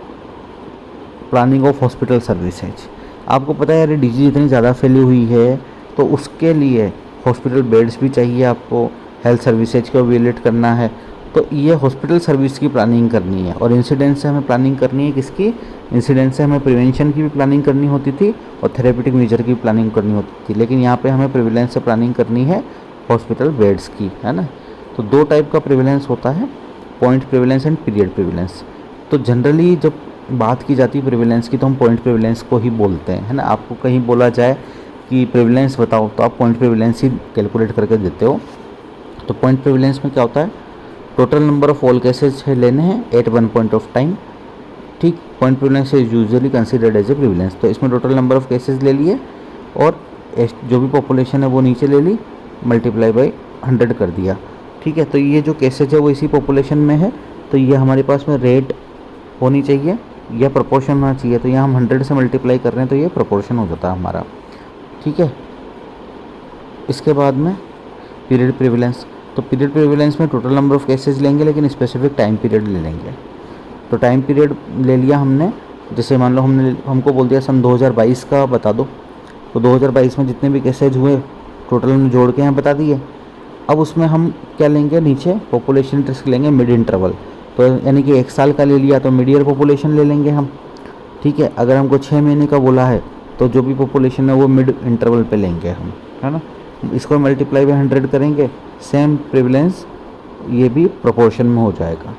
planning of hospital services. आपको पता है यार डिजीज इतनी ज़्यादा फैली हुई है तो उसके लिए हॉस्पिटल बेड्स भी चाहिए, आपको हेल्थ सर्विसेज को विजिट करना है, तो ये हॉस्पिटल सर्विस की प्लानिंग करनी है। और इंसिडेंट से हमें प्लानिंग करनी है किसकी, इंसिडेंट से हमें प्रिवेंशन की भी प्लानिंग करनी होती थी और थेरेपेटिक मेजर की भी प्लानिंग करनी होती थी, लेकिन यहाँ पे हमें प्रिविलेंस से प्लानिंग करनी है हॉस्पिटल बेड्स की, है ना। तो 2 टाइप का प्रिविलेंस होता है, point prevalence and period prevalence. तो जनरली जब बात की जाती है प्रिविलेंस की तो हम पॉइंट प्रिविलेंस को ही बोलते हैं, है ना। आपको कहीं बोला जाए कि प्रिविलेंस बताओ तो आप पॉइंट प्रिविलेंस ही कैलकुलेट करके देते हो। तो पॉइंट प्रिविलेंस में क्या होता है, total number of all cases लेने हैं at one point of time. ठीक, point prevalence is usually considered as a prevalence. तो इसमें टोटल नंबर ऑफ केसेज ले लिए और जो भी पॉपुलेशन है वो नीचे ले ली, मल्टीप्लाई बाई 100 कर दिया। ठीक है, तो ये जो केसेज है वो इसी पॉपुलेशन में है, तो ये हमारे पास में रेट होनी चाहिए या प्रोपोर्शन होना चाहिए। तो यहाँ हम 100 से मल्टीप्लाई कर रहे हैं तो ये प्रोपोर्शन हो जाता है हमारा। ठीक है, इसके बाद में पीरियड प्रिविलेंस। तो पीरियड प्रिविलेंस में टोटल नंबर ऑफ केसेस लेंगे लेकिन स्पेसिफिक टाइम पीरियड ले लेंगे। तो टाइम पीरियड ले लिया हमने, जैसे मान लो हमको बोल दिया सन 2022 का बता दो, तो 2022 में जितने भी केसेज हुए टोटल में जोड़ के यहाँ बता दिए। अब उसमें हम क्या लेंगे, नीचे पॉपुलेशन रिस्क लेंगे मिड इंटरवल, तो यानी कि 1 साल का ले लिया तो मिड ईयर पॉपुलेशन ले लेंगे हम। ठीक है, अगर हमको 6 महीने का बोला है तो जो भी पॉपुलेशन है वो मिड इंटरवल पे लेंगे हम, है ना। इसको मल्टीप्लाई बाई 100 करेंगे, सेम प्रिविलेंस ये भी प्रोपोर्शन में हो जाएगा।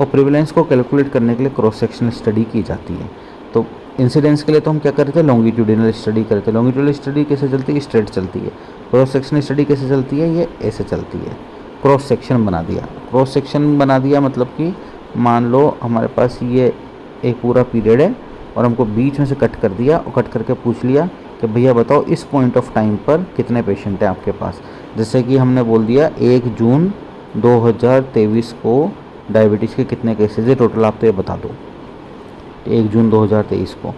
और प्रिविलेंस को कैलकुलेट करने के लिए क्रॉस सेक्शनल स्टडी की जाती है। तो इंसिडेंस के लिए तो हम क्या करते हैं, लॉन्गिट्यूडिनल स्टडी करते हैं। लॉन्गिट्यूडिनल स्टडी कैसे चलती है, स्ट्रेट चलती है। क्रॉस सेक्शनल स्टडी कैसे चलती है, ये ऐसे चलती है। क्रॉस सेक्शन बना दिया, क्रॉस सेक्शन बना दिया मतलब कि मान लो हमारे पास ये एक पूरा पीरियड है और हमको बीच में से कट कर दिया और कट करके पूछ लिया कि भैया बताओ इस पॉइंट ऑफ टाइम पर कितने पेशेंट हैं आपके पास। जैसे कि हमने बोल दिया 1 जून 2023 को डायबिटीज़ के कितने केसेज है टोटल, आप तो ये बता दो 1 जून 2023 को।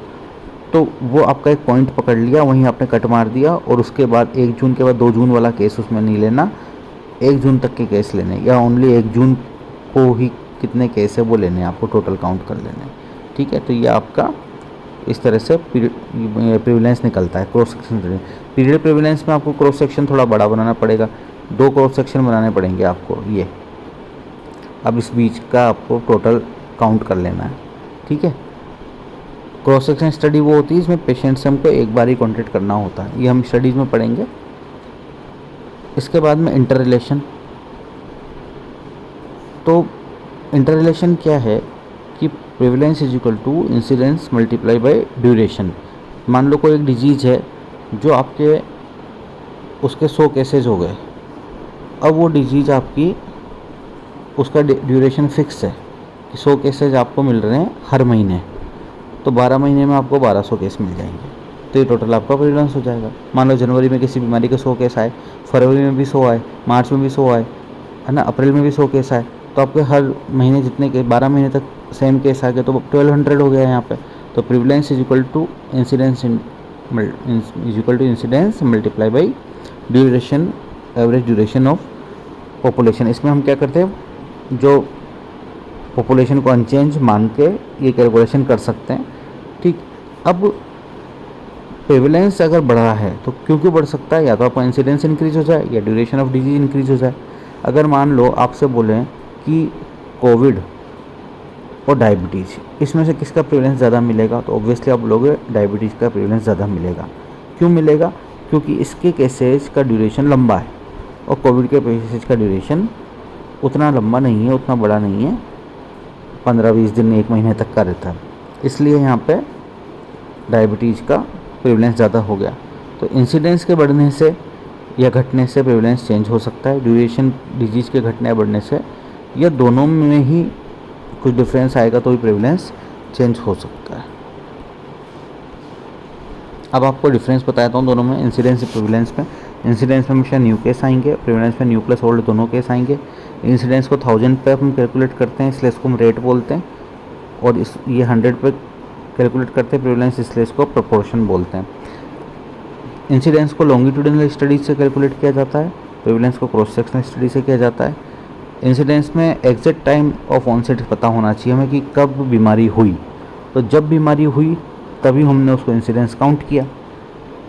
तो वो आपका एक पॉइंट पकड़ लिया, वहीं आपने कट मार दिया और उसके बाद 1 जून के बाद 2 जून वाला केस उसमें नहीं लेना, 1 जून तक के केस लेने, या ओनली 1 जून को ही कितने केस है वो लेने, आपको टोटल काउंट कर लेने। ठीक है, तो ये आपका इस तरह से प्रिविलेंस निकलता है क्रॉस सेक्शन। पीरियड प्रिविलेंस में आपको क्रॉस सेक्शन थोड़ा बड़ा बनाना पड़ेगा, 2 क्रॉस सेक्शन बनाने पड़ेंगे आपको। ये अब इस बीच का आपको टोटल काउंट कर लेना है। ठीक है, क्रॉस सेक्शन स्टडी वो होती है इसमें पेशेंट से हमको एक बार ही कॉन्टेक्ट करना होता है, ये हम स्टडीज़ में पढ़ेंगे। इसके बाद में इंटर रिलेशन। तो इंटर रिलेशन क्या है कि prevalence is equal to incidence multiply by duration. मान लो कोई एक डिजीज़ है जो आपके उसके 100 केसेज हो गए, अब वो डिजीज़ आपकी उसका ड्यूरेशन फिक्स है कि 100 केसेज आपको मिल रहे हैं हर महीने, तो 12 महीने में आपको 1200 केस मिल जाएंगे। तो ये टोटल आपका प्रिवलेंस हो जाएगा। मान लो जनवरी में किसी बीमारी के 100 केस आए, फरवरी में भी 100 आए, मार्च में भी 100 आए, है ना, अप्रैल में भी 100 केस आए, तो आपके हर महीने जितने के 12 महीने तक सेम केस आ गए, तो 1200 हो गया यहाँ पे। तो prevalence is equal to incidence multiply by duration, average duration of population. इसमें हम क्या करते हैं, जो पॉपुलेशन को अनचेंज मान के ये कैलकुलेशन कर सकते हैं। ठीक, अब प्रेवलेंस अगर बढ़ रहा है तो क्यों बढ़ सकता है, या तो आपका इंसिडेंस इंक्रीज हो जाए या ड्यूरेशन ऑफ डिजीज इंक्रीज हो जाए। अगर मान लो आपसे बोलें कि कोविड और डायबिटीज़, इसमें से किसका प्रेवलेंस ज़्यादा मिलेगा, तो ऑब्वियसली आप बोलोगे डायबिटीज़ का प्रेवलेंस ज़्यादा मिलेगा। क्यों मिलेगा, क्योंकि इसके केसेज का ड्यूरेशन लंबा है और कोविड के केसेज का ड्यूरेशन उतना लंबा नहीं है, उतना बड़ा नहीं है, 15-20 दिन 1 महीने तक का रहता है, इसलिए यहाँ पे डायबिटीज़ का प्रेवलेंस ज़्यादा हो गया। तो इंसिडेंस के बढ़ने से या घटने से प्रेवलेंस चेंज हो सकता है, ड्यूरेशन डिजीज़ के घटने या बढ़ने से, या दोनों में ही कुछ डिफरेंस आएगा तो भी प्रेवलेंस चेंज हो सकता है। अब आपको डिफरेंस बताता हूँ दोनों में, इंसिडेंस और प्रेवलेंस में। इंसिडेंस में हमेशा न्यू केस आएंगे, प्रेवलेंस में न्यू प्लस ओल्ड दोनों केस आएंगे। इंसिडेंस को 1000 पे हम कैलकुलेट करते हैं, इसलिए इसको हम रेट बोलते हैं, और ये 100 पे कैलकुलेट करते हैं प्रेवलेंस, इसलिए इसको प्रोपोर्शन बोलते हैं। इंसिडेंस को लॉन्गिट्यूडिनल स्टडी से कैलकुलेट किया जाता है, प्रेवलेंस को क्रॉस सेक्शनल स्टडी से किया जाता है। इंसिडेंस में एग्जैक्ट टाइम ऑफ ऑनसेट पता होना चाहिए हमें कि कब बीमारी हुई, तो जब बीमारी हुई तभी हमने उसको इंसिडेंस काउंट किया।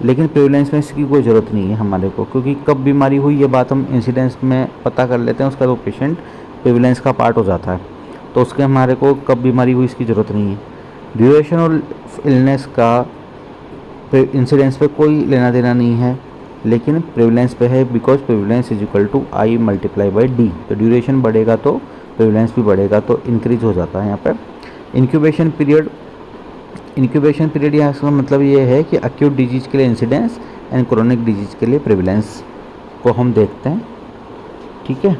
लेकिन प्रेवलेंस में इसकी कोई ज़रूरत नहीं है हमारे को, क्योंकि कब बीमारी हुई ये बात हम इंसिडेंस में पता कर लेते हैं, उसका तो पेशेंट प्रेवलेंस का पार्ट हो जाता है, तो उसके हमारे को कब बीमारी हुई इसकी ज़रूरत नहीं है। ड्यूरेशन और इलनेस का इंसिडेंस पे कोई लेना देना नहीं है, लेकिन प्रेवलेंस पे है, because prevalence is equal to I multiply by D. तो ड्यूरेशन बढ़ेगा तो प्रेवलेंस भी बढ़ेगा, तो इंक्रीज हो जाता है यहाँ पर। इंक्यूबेशन पीरियड यहाँ का मतलब ये है कि एक्यूट डिजीज़ के लिए इंसिडेंस एंड क्रोनिक डिजीज़ के लिए प्रेवलेंस को हम देखते हैं। ठीक है,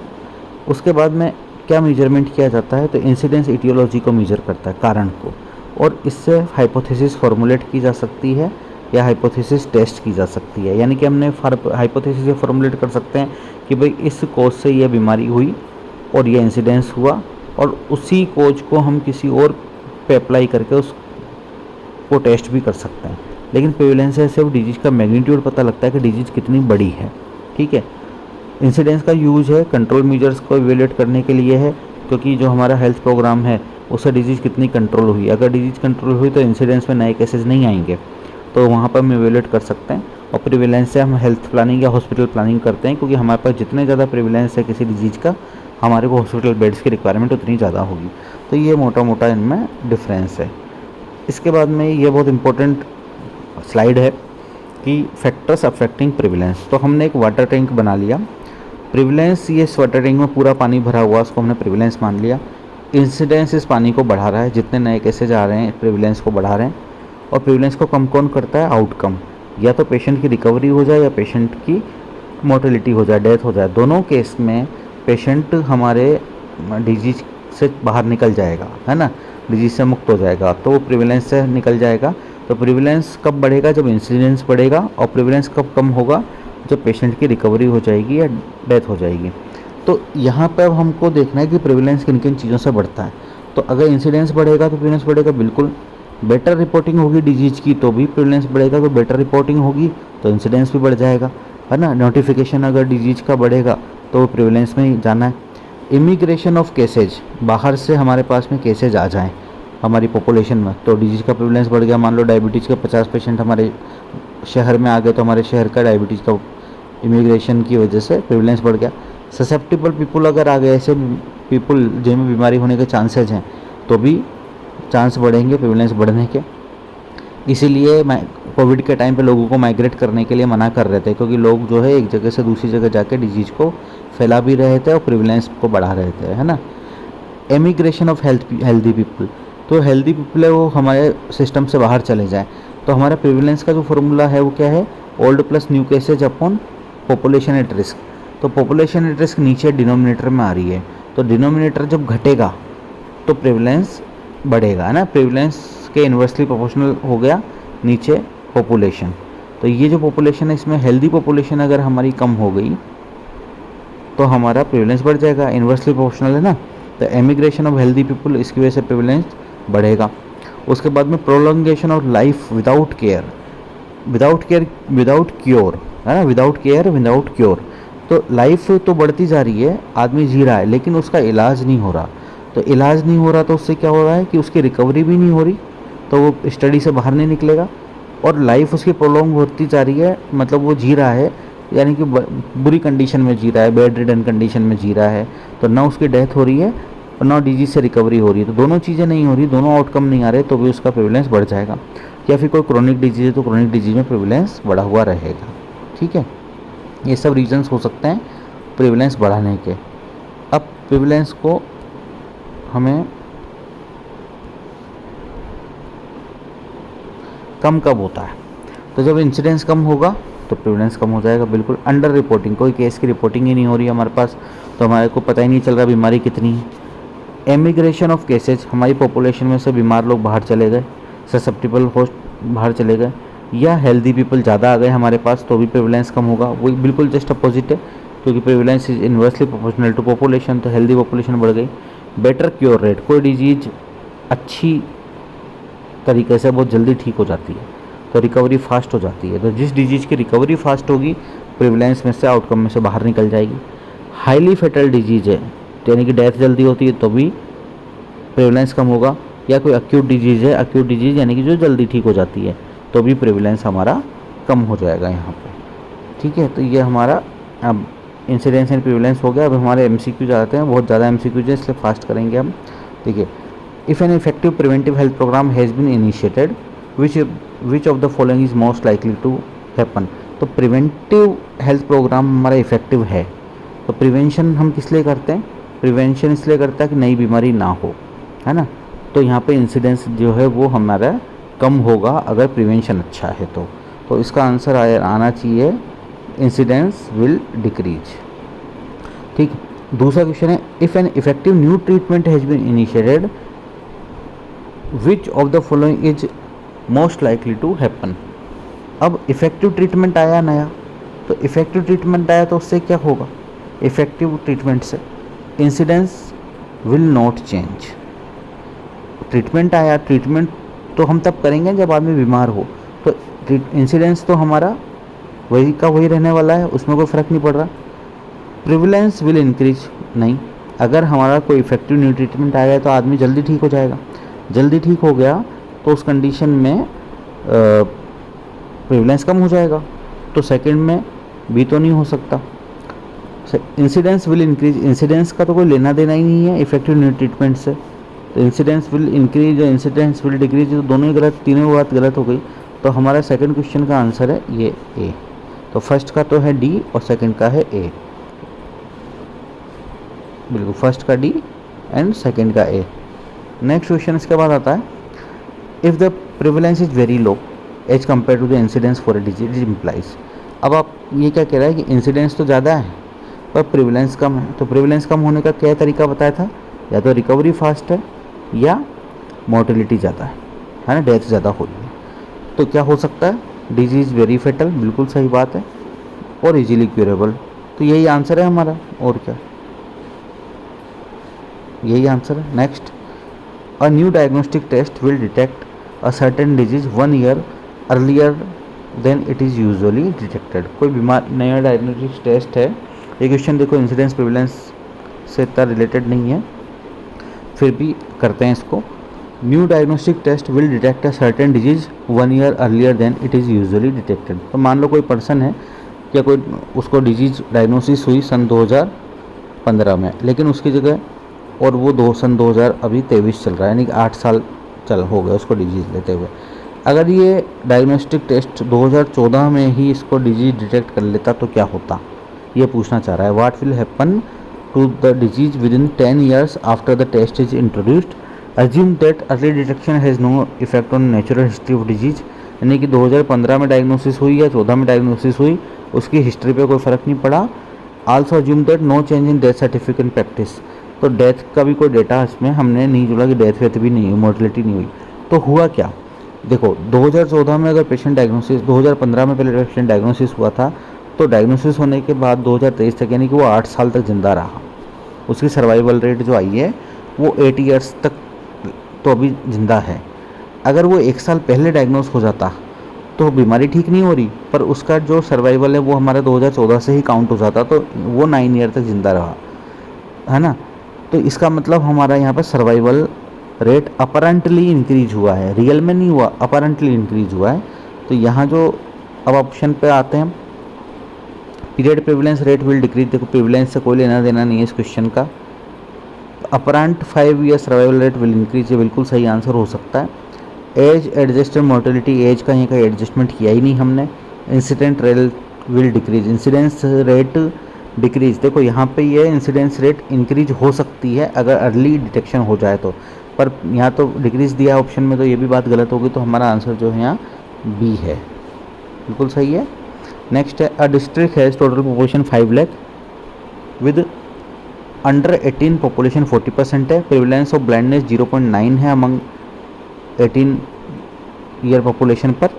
उसके बाद में क्या मेजरमेंट किया जाता है, तो इंसिडेंस इटियोलॉजी को मेजर करता है, कारण को, और इससे हाइपोथेसिस फॉर्मुलेट की जा सकती है या हाइपोथेसिस टेस्ट की जा सकती है। यानी कि हमने हाइपोथेसिस ये फॉर्मुलेट कर सकते हैं कि भाई इस कोज से ये बीमारी हुई और ये इंसिडेंस हुआ, और उसी कोज को हम किसी और पे अप्लाई करके उसको टेस्ट भी कर सकते हैं। लेकिन प्रेवलेंस से सिर्फ डिजीज़ का मैग्नीट्यूड पता लगता है कि डिजीज़ कितनी बड़ी है। ठीक है, इंसिडेंस का यूज है कंट्रोल मेजर्स को इवेल्युएट करने के लिए है, क्योंकि जो हमारा हेल्थ प्रोग्राम है उससे डिजीज़ कितनी कंट्रोल हुई, अगर डिजीज़ कंट्रोल हुई तो इंसिडेंस में नए केसेस नहीं आएंगे, तो वहाँ पर हम इवेल्युएट कर सकते हैं। और प्रेवलेंस से हम हेल्थ प्लानिंग या हॉस्पिटल प्लानिंग करते हैं, क्योंकि हमारे पास जितने ज़्यादा प्रेवलेंस है किसी डिजीज़ का, हमारे को हॉस्पिटल बेड्स की रिक्वायरमेंट उतनी ज़्यादा होगी। तो ये मोटा मोटा इनमें डिफरेंस है। इसके बाद में ये बहुत इंपॉर्टेंट स्लाइड है कि फैक्टर्स अफेक्टिंग प्रेवलेंस। तो हमने एक वाटर टैंक बना लिया, प्रेवलेंस ये इस वाटर टैंक में पूरा पानी भरा हुआ, उसको हमने प्रेवलेंस मान लिया। इंसिडेंस इस पानी को बढ़ा रहा है, जितने नए केसेज आ रहे हैं प्रेवलेंस को बढ़ा रहे हैं। और प्रेवलेंस को कम कौन करता है, आउटकम, या तो पेशेंट की रिकवरी हो जाए या पेशेंट की मोर्टेलिटी हो जाए, डेथ हो जाए। दोनों केस में पेशेंट हमारे डिजीज से बाहर निकल जाएगा, है ना, डिजीज से मुक्त हो जाएगा, तो वो प्रेवलेंस से निकल जाएगा। तो प्रेवलेंस कब बढ़ेगा, जब इंसिडेंस बढ़ेगा, और प्रेवलेंस कब कम होगा, जब पेशेंट की रिकवरी हो जाएगी या डेथ हो जाएगी। तो यहाँ पर अब हमको देखना है कि प्रेवलेंस किन किन चीज़ों से बढ़ता है। तो अगर इंसिडेंस बढ़ेगा तो प्रेवलेंस बढ़ेगा, बिल्कुल। बेटर रिपोर्टिंग होगी डिजीज की तो भी प्रेवलेंस बढ़ेगा, तो बेटर रिपोर्टिंग होगी तो इंसिडेंस भी बढ़ जाएगा, है ना। नोटिफिकेशन अगर डिजीज का बढ़ेगा तो प्रेवलेंस में ही जाना है। इमिग्रेशन ऑफ केसेज, बाहर से हमारे पास में केसेज आ जाएँ हमारी पॉपुलेशन में, तो डिजीज़ का प्रेवलेंस बढ़ गया। मान लो डायबिटीज़ के 50 पेशेंट हमारे शहर में आ गए, तो हमारे शहर का डायबिटीज़ का इमिग्रेशन की वजह से प्रेवलेंस बढ़ गया। ससेप्टिबल पीपल अगर आ गए, ऐसे पीपल जिनमें बीमारी होने के चांसेज हैं, तो भी चांस बढ़ेंगे प्रेवलेंस बढ़ने के। इसीलिए कोविड के टाइम पे लोगों को माइग्रेट करने के लिए मना कर रहे थे, क्योंकि लोग जो है एक जगह से दूसरी जगह जाके डिजीज़ को फैला भी रहे थे और प्रेवलेंस को बढ़ा रहे थे, है ना। एमिग्रेशन ऑफ हेल्दी पीपल, तो हेल्दी पीपल है वो हमारे सिस्टम से बाहर चले जाए, तो हमारा प्रेवलेंस का जो फॉर्मूला है वो क्या है, old plus new cases upon population at risk. तो पॉपुलेशन एट रिस्क नीचे डिनोमिनेटर में आ रही है, तो डिनोमिनेटर जब घटेगा तो प्रेवलेंस बढ़ेगा, है ना। प्रेवलेंस के इन्वर्सली प्रोपोर्शनल हो गया नीचे पॉपुलेशन। तो ये जो पॉपुलेशन है इसमें हेल्दी पॉपुलेशन अगर हमारी कम हो गई तो हमारा प्रेवलेंस बढ़ जाएगा, इन्वर्सली प्रोपोर्शनल है ना। तो एमिग्रेशन ऑफ हेल्दी पीपल, इसकी वजह से प्रेवलेंस बढ़ेगा। उसके बाद में prolongation of life without care, without cure, है ना, विदाउट केयर विदाउट क्योर। तो लाइफ तो बढ़ती जा रही है, आदमी जी रहा है, लेकिन उसका इलाज नहीं हो रहा। तो इलाज नहीं हो रहा तो उससे क्या हो रहा है कि उसकी रिकवरी भी नहीं हो रही, तो वो स्टडी से बाहर नहीं निकलेगा और लाइफ उसकी प्रोलॉन्ग होती जा रही है, मतलब वो जी रहा है, यानी कि बुरी कंडीशन में जी रहा है, बेड रिडन कंडीशन में जी रहा है। तो ना उसकी डेथ हो रही है और ना डिजीज से रिकवरी हो रही है। तो दोनों चीज़ें नहीं हो रही, दोनों आउटकम नहीं आ रहे, तो भी उसका प्रेवलेंस बढ़ जाएगा। या फिर कोई क्रोनिक डिजीज है तो क्रोनिक डिजीज में प्रेवलेंस बढ़ा हुआ रहेगा। ठीक है, ये सब रीजंस हो सकते हैं प्रेवलेंस बढ़ाने के। अब प्रेवलेंस को हमें कम कब होता है, तो जब इंसिडेंस कम होगा तो प्रेवलेंस कम हो जाएगा। बिल्कुल अंडर रिपोर्टिंग, कोई केस की रिपोर्टिंग ही नहीं हो रही है हमारे पास, तो हमारे को पता ही नहीं चल रहा बीमारी कितनी है। एमिग्रेशन ऑफ केसेज, हमारी पॉपुलेशन में से बीमार लोग बाहर चले गए, ससेप्टिबल होस्ट बाहर चले गए, या हेल्दी पीपल ज़्यादा आ गए हमारे पास, तो भी प्रेवलेंस कम होगा। वही बिल्कुल जस्ट अपोजिट है, क्योंकि prevalence is inversely proportional to population, तो हेल्दी पॉपुलेशन बढ़ गई। बेटर क्योर रेट, कोई डिजीज अच्छी तरीके से बहुत जल्दी ठीक हो जाती है तो रिकवरी फास्ट हो जाती है। तो जिस डिजीज़ की रिकवरी फास्ट होगी प्रेवलेंस में से, आउटकम में से बाहर निकल जाएगी। हाईली फेटल डिजीज है, यानी कि डेथ जल्दी होती है, तो भी प्रेवलेंस कम होगा। या कोई एक्यूट डिजीज़ है, एक्यूट डिजीज़ यानी कि जो जल्दी ठीक हो जाती है, तो भी प्रेवलेंस हमारा कम हो जाएगा यहाँ पे। ठीक है, तो ये हमारा अब इंसिडेंस एंड प्रेवलेंस हो गया। अब हमारे MCQ जाते हैं, बहुत ज़्यादा MCQ है इसलिए फास्ट करेंगे हम। ठीक है, if an effective preventive health program has been initiated which of the following is most likely to happen. तो प्रिवेंटिव हेल्थ प्रोग्राम हमारा इफेक्टिव है, तो प्रिवेंशन हम किस लिए करते हैं, प्रिवेंशन इसलिए करता है कि नई बीमारी ना हो, है ना। तो यहाँ पे इंसिडेंस जो है वो हमारा कम होगा अगर प्रिवेंशन अच्छा है तो इसका आंसर आना चाहिए इंसिडेंस विल डिक्रीज। ठीक, दूसरा क्वेश्चन है if an effective new treatment has been initiated which of the following is most likely to happen. अब इफेक्टिव ट्रीटमेंट आया नया, तो इफेक्टिव ट्रीटमेंट आया तो उससे क्या होगा, इफेक्टिव ट्रीटमेंट से incidence will not change. Treatment आया, ट्रीटमेंट तो हम तब करेंगे जब आदमी बीमार हो, तो इंसिडेंस तो हमारा वही का वही रहने वाला है, उसमें कोई फ़र्क नहीं पड़ रहा। प्रिवलेंस विल इंक्रीज, नहीं, अगर हमारा कोई इफेक्टिव न्यू ट्रीटमेंट आया तो आदमी जल्दी ठीक हो जाएगा, जल्दी ठीक हो गया तो उस कंडीशन में प्रेवलेंस कम हो जाएगा। तो सेकंड में भी तो नहीं हो सकता। इंसिडेंस विल इंक्रीज, इंसिडेंस का तो कोई लेना देना ही नहीं है इफेक्टिव न्यू ट्रीटमेंट से। तो इंसिडेंस विल इंक्रीज और इंसिडेंस विल डिक्रीज, तो दोनों ही गलत, तीनों बात गलत हो गई। तो हमारा सेकंड क्वेश्चन का आंसर है ये ए। तो फर्स्ट का तो है डी और सेकंड का है ए, बिल्कुल फर्स्ट का डी एंड सेकंड का ए। नेक्स्ट क्वेश्चन इसके बाद आता है if the prevalence is very low as compare to the incidence for a disease implies. अब आप ये क्या कह रहा है कि इंसिडेंस तो ज़्यादा है पर प्रिवलेंस कम है, तो प्रिवलेंस कम होने का क्या तरीका बताया था, या तो रिकवरी फास्ट है या मोर्टेलिटी ज़्यादा है ना, डेथ ज़्यादा हो रही है। तो क्या हो सकता है, डिजीज़ वेरी फेटल, बिल्कुल सही बात है, और इजीली क्यूरेबल। तो यही आंसर है हमारा, और क्या, यही आंसर है। Next, a new diagnostic test will detect a certain disease 1 year earlier than it is usually detected. कोई बीमार नया डायग्नोस्टिक टेस्ट है, ये क्वेश्चन देखो इंसिडेंस प्रिवलेंस से इतना रिलेटेड नहीं है, फिर भी करते हैं इसको। New diagnostic test will detect a certain disease 1 year earlier than it is usually detected. तो मान लो कोई पर्सन है या कोई उसको डिजीज डायग्नोसिस हुई सन 2015 में, लेकिन उसकी जगह और वो सन 2023 चल रहा है, यानी कि 8 साल हो गए उसको डिजीज़ लेते हुए। अगर ये डायग्नोस्टिक टेस्ट 2014 में ही इसको डिजीज डिटेक्ट कर लेता तो क्या होता, ये पूछना चाह रहा है। What will happen to the disease within 10 years after the test is introduced, assume that early detection has no effect on natural history of disease. यानी कि 2015 में डायग्नोसिस हुई या 14 में डायग्नोसिस हुई, उसकी हिस्ट्री पे कोई फ़र्क नहीं पड़ा। Also assume that no change in death certificate practice, तो डेथ का भी कोई डेटा इसमें हमने नहीं जोड़ा कि डेथ वेथ भी नहीं हुई, मोर्टलिटी नहीं हुई। तो हुआ क्या, देखो 2014 में अगर पेशेंट डायग्नोसिस, 2015 में पहले पेशेंट डायग्नोसिस हुआ था, तो डायग्नोसिस होने के बाद 2023 तक यानी कि वो 8 साल तक ज़िंदा रहा। उसकी सर्वाइवल रेट जो आई है वो 8 ईयर्स तक तो अभी ज़िंदा है। अगर वो 1 साल पहले डायग्नोस हो जाता तो बीमारी ठीक नहीं हो रही, पर उसका जो सर्वाइवल है वो हमारा 2014 से ही काउंट हो जाता, तो वो 9 ईयर तक ज़िंदा रहा, है ना। तो इसका मतलब हमारा यहाँ पर सर्वाइवल रेट अपरेंटली इंक्रीज हुआ है, रियल में नहीं हुआ, अपरेंटली इंक्रीज हुआ है। तो यहाँ जो अब ऑप्शन पे आते हैं, period prevalence rate will decrease, देखो प्रेवलेंस से कोई लेना देना नहीं है इस क्वेश्चन का। Apparent 5 year survival rate will increase, ये बिल्कुल सही आंसर हो सकता है। एज एडजस्टेड मोर्टेलिटी, एज का यहाँ का एडजस्टमेंट किया ही नहीं हमने। Incident rate will decrease, incidence rate decrease, देखो यहाँ पे ये इंसिडेंस रेट इंक्रीज हो सकती है अगर अर्ली डिटेक्शन हो जाए तो, पर यहाँ तो डिक्रीज दिया ऑप्शन में, तो ये भी बात गलत होगी। तो हमारा आंसर जो है यहाँ बी है, बिल्कुल सही है। नेक्स्ट है, a district has total population 5 lakh with under 18 population 40% है, प्रिवलेंस ऑफ ब्लाइंडनेस 0.9 है अमंग 18 ईयर पॉपुलेशन पर,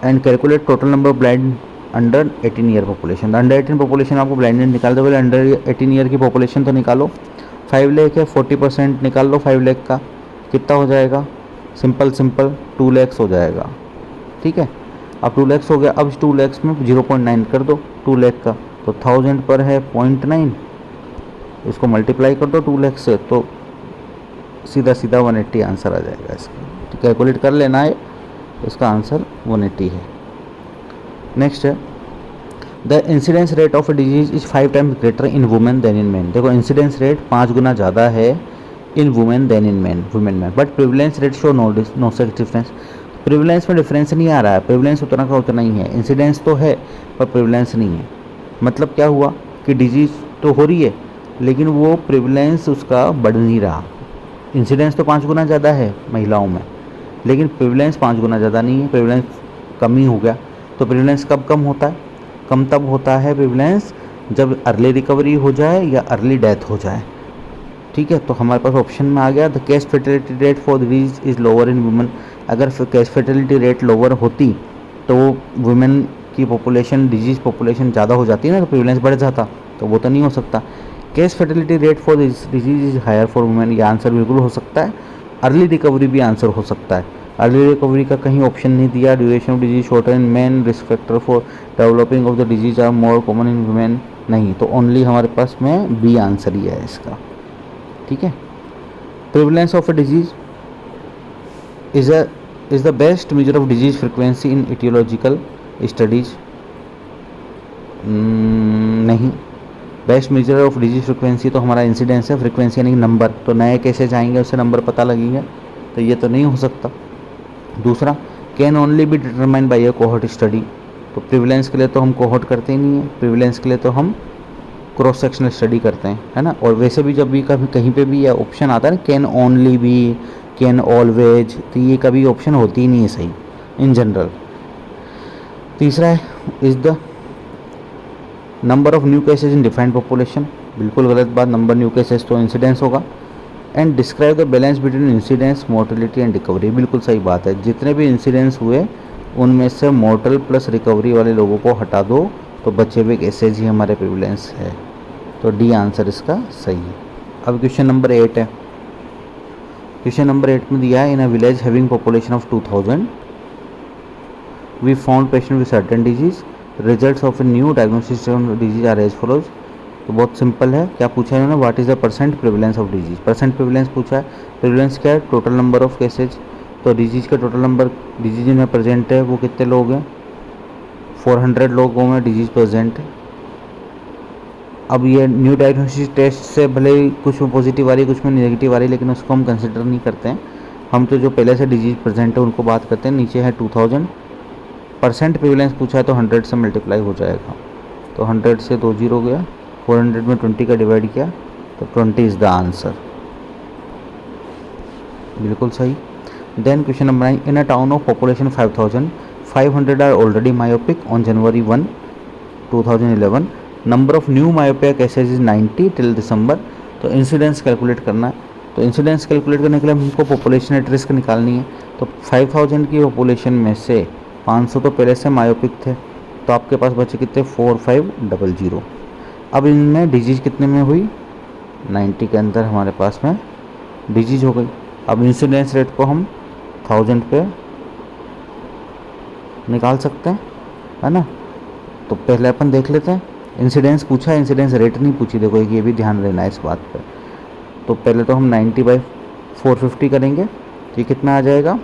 and calculate total number of blind under 18 year population. Under 18 population आपको ब्लाइंडनेस निकाल दो, पहले अंडर 18 ईयर की पॉपुलेशन तो निकालो। 5 लाख है, 40% निकाल लो 5 लाख का, कितना हो जाएगा, सिंपल 2 लाख हो जाएगा, ठीक है। अब 2 लाख हो गया, अब 2 लाख में 0.9 कर दो 2 लाख का, तो 1000 पर है 0.9, इसको मल्टीप्लाई कर दो 2 लाख से, तो सीधा 180 आंसर आ जाएगा इसका। तो कैलकुलेट कर लेना है, इसका आंसर 180 है। नेक्स्ट है, the incidence rate of disease is 5 times greater in women than in man. देखो इंसिडेंस रेट 5 गुना ज़्यादा है in women than in man, women में, but prevalence rate show no such difference. Prevalence में difference नहीं आ रहा है, प्रिवलेंस उतना का उतना ही है, इंसिडेंस तो है पर प्रिवलेंस नहीं है। मतलब क्या हुआ कि डिजीज़ तो हो रही है लेकिन वो प्रिवलेंस उसका बढ़ नहीं रहा। इंसिडेंस तो 5 गुना ज़्यादा है महिलाओं में, लेकिन प्रिवलेंस 5 गुना ज़्यादा नहीं है, प्रिवलेंस कम ही हो गया। तो प्रिवलेंस कब कम होता है, कम तब होता है प्रिवलेंस जब अर्ली रिकवरी हो जाए या अर्ली डेथ हो जाए, ठीक है। तो हमारे पास ऑप्शन में आ गया, the case fertility rate for disease is lower in women. अगर केस फर्टिलिटी रेट लोअर होती तो वुमेन की पॉपुलेशन, डिजीज पॉपुलेशन ज़्यादा हो जाती है ना, तो प्रिवलेंस बढ़ जाता, तो वो तो नहीं हो सकता। Case fertility rate for disease is higher for women, ये आंसर बिल्कुल हो सकता है। अर्ली रिकवरी भी आंसर हो सकता है, अर्ली रिकवरी का कहीं ऑप्शन नहीं दिया। Duration of disease shorter in man, risk factor for developing of the disease are more common in women, नहीं, तो ओनली हमारे पास में बी आंसर ही है इसका, ठीक है। Prevalence of a disease is the best measure of disease frequency in etiological studies, नहीं। Best measure of disease frequency तो हमारा इंसिडेंस है, फ्रिक्वेंसी यानी नंबर, तो नए कैसे जाएंगे उससे नंबर पता लगेंगे, तो ये तो नहीं हो सकता। दूसरा, can only be determined by a cohort study, तो प्रिवलेंस के लिए तो हम कोहॉर्ट करते ही नहीं है, प्रिवलेंस के लिए तो हम क्रॉस सेक्शनल स्टडी करते हैं, है ना। और वैसे भी जब भी कभी कहीं पे भी यह ऑप्शन आता है ना, can only be, can always, तो ये कभी ऑप्शन होती ही नहीं है सही इन जनरल। तीसरा है, is the number of new cases in defined population, बिल्कुल गलत बात, नंबर न्यू केसेज तो इंसिडेंस होगा। And describe the balance between incidence, mortality and recovery, बिल्कुल सही बात है। जितने भी इंसिडेंस हुए उनमें से मोर्टल प्लस रिकवरी वाले लोगों को हटा दो तो बचे हुए केसेज ही हमारे प्रिवलेंस है, तो डी आंसर इसका सही है। अब क्वेश्चन नंबर 8 है। क्वेश्चन नंबर 8 में दिया है, in a village having population of 2000 we found patient with certain disease, results of a new diagnosis disease are as follows. तो बहुत सिंपल है, क्या पूछा है इन्होंने, what is the percent prevalence of disease, percent prevalence पूछा है। Prevalence क्या है, टोटल नंबर ऑफ केसेज, तो डिजीज का टोटल नंबर डिजीज में प्रेजेंट है वो कितने लोग हैं, 400 लोगों में डिजीज प्रेजेंट है। अब ये न्यू डायग्नोसिस टेस्ट से भले ही कुछ में पॉजिटिव आ रही कुछ में नेगेटिव आ रही, लेकिन उसको हम कंसिडर नहीं करते हैं, हम तो जो पहले से डिजीज प्रेजेंट है उनको बात करते हैं। नीचे है 2000, परसेंट प्रिवलेंस पूछा है तो 100 से मल्टीप्लाई हो जाएगा, तो 100 से 2 जीरो गया, 400 में 20 का डिवाइड किया तो 20 इज़ द आंसर, बिल्कुल सही। Then question number 9, in a town of population 5000, 500 are already myopic on January 1, 2011, number of new myopia cases is 90 till December. तो इंसिडेंस कैलकुलेट करना है। तो इंसिडेंस कैलकुलेट करने के लिए हमको पॉपुलेशन एट रिस्क निकालनी है। तो 5000 की पॉपुलेशन में से 500 तो पहले से मायोपिक थे, तो आपके पास बचे कितने 4500। अब इनमें डिजीज कितने में हुई 90 के अंदर हमारे पास में डिजीज हो गई। अब इंसिडेंस रेट को हम 1000 पे निकाल सकते हैं, है ना। तो पहले अपन देख लेते हैं, इंसिडेंस पूछा है, इंसिडेंस रेट नहीं पूछी। देखो ये भी ध्यान रहना है इस बात पे। तो पहले तो हम 90/450 करेंगे, तो ये कितना आ जाएगा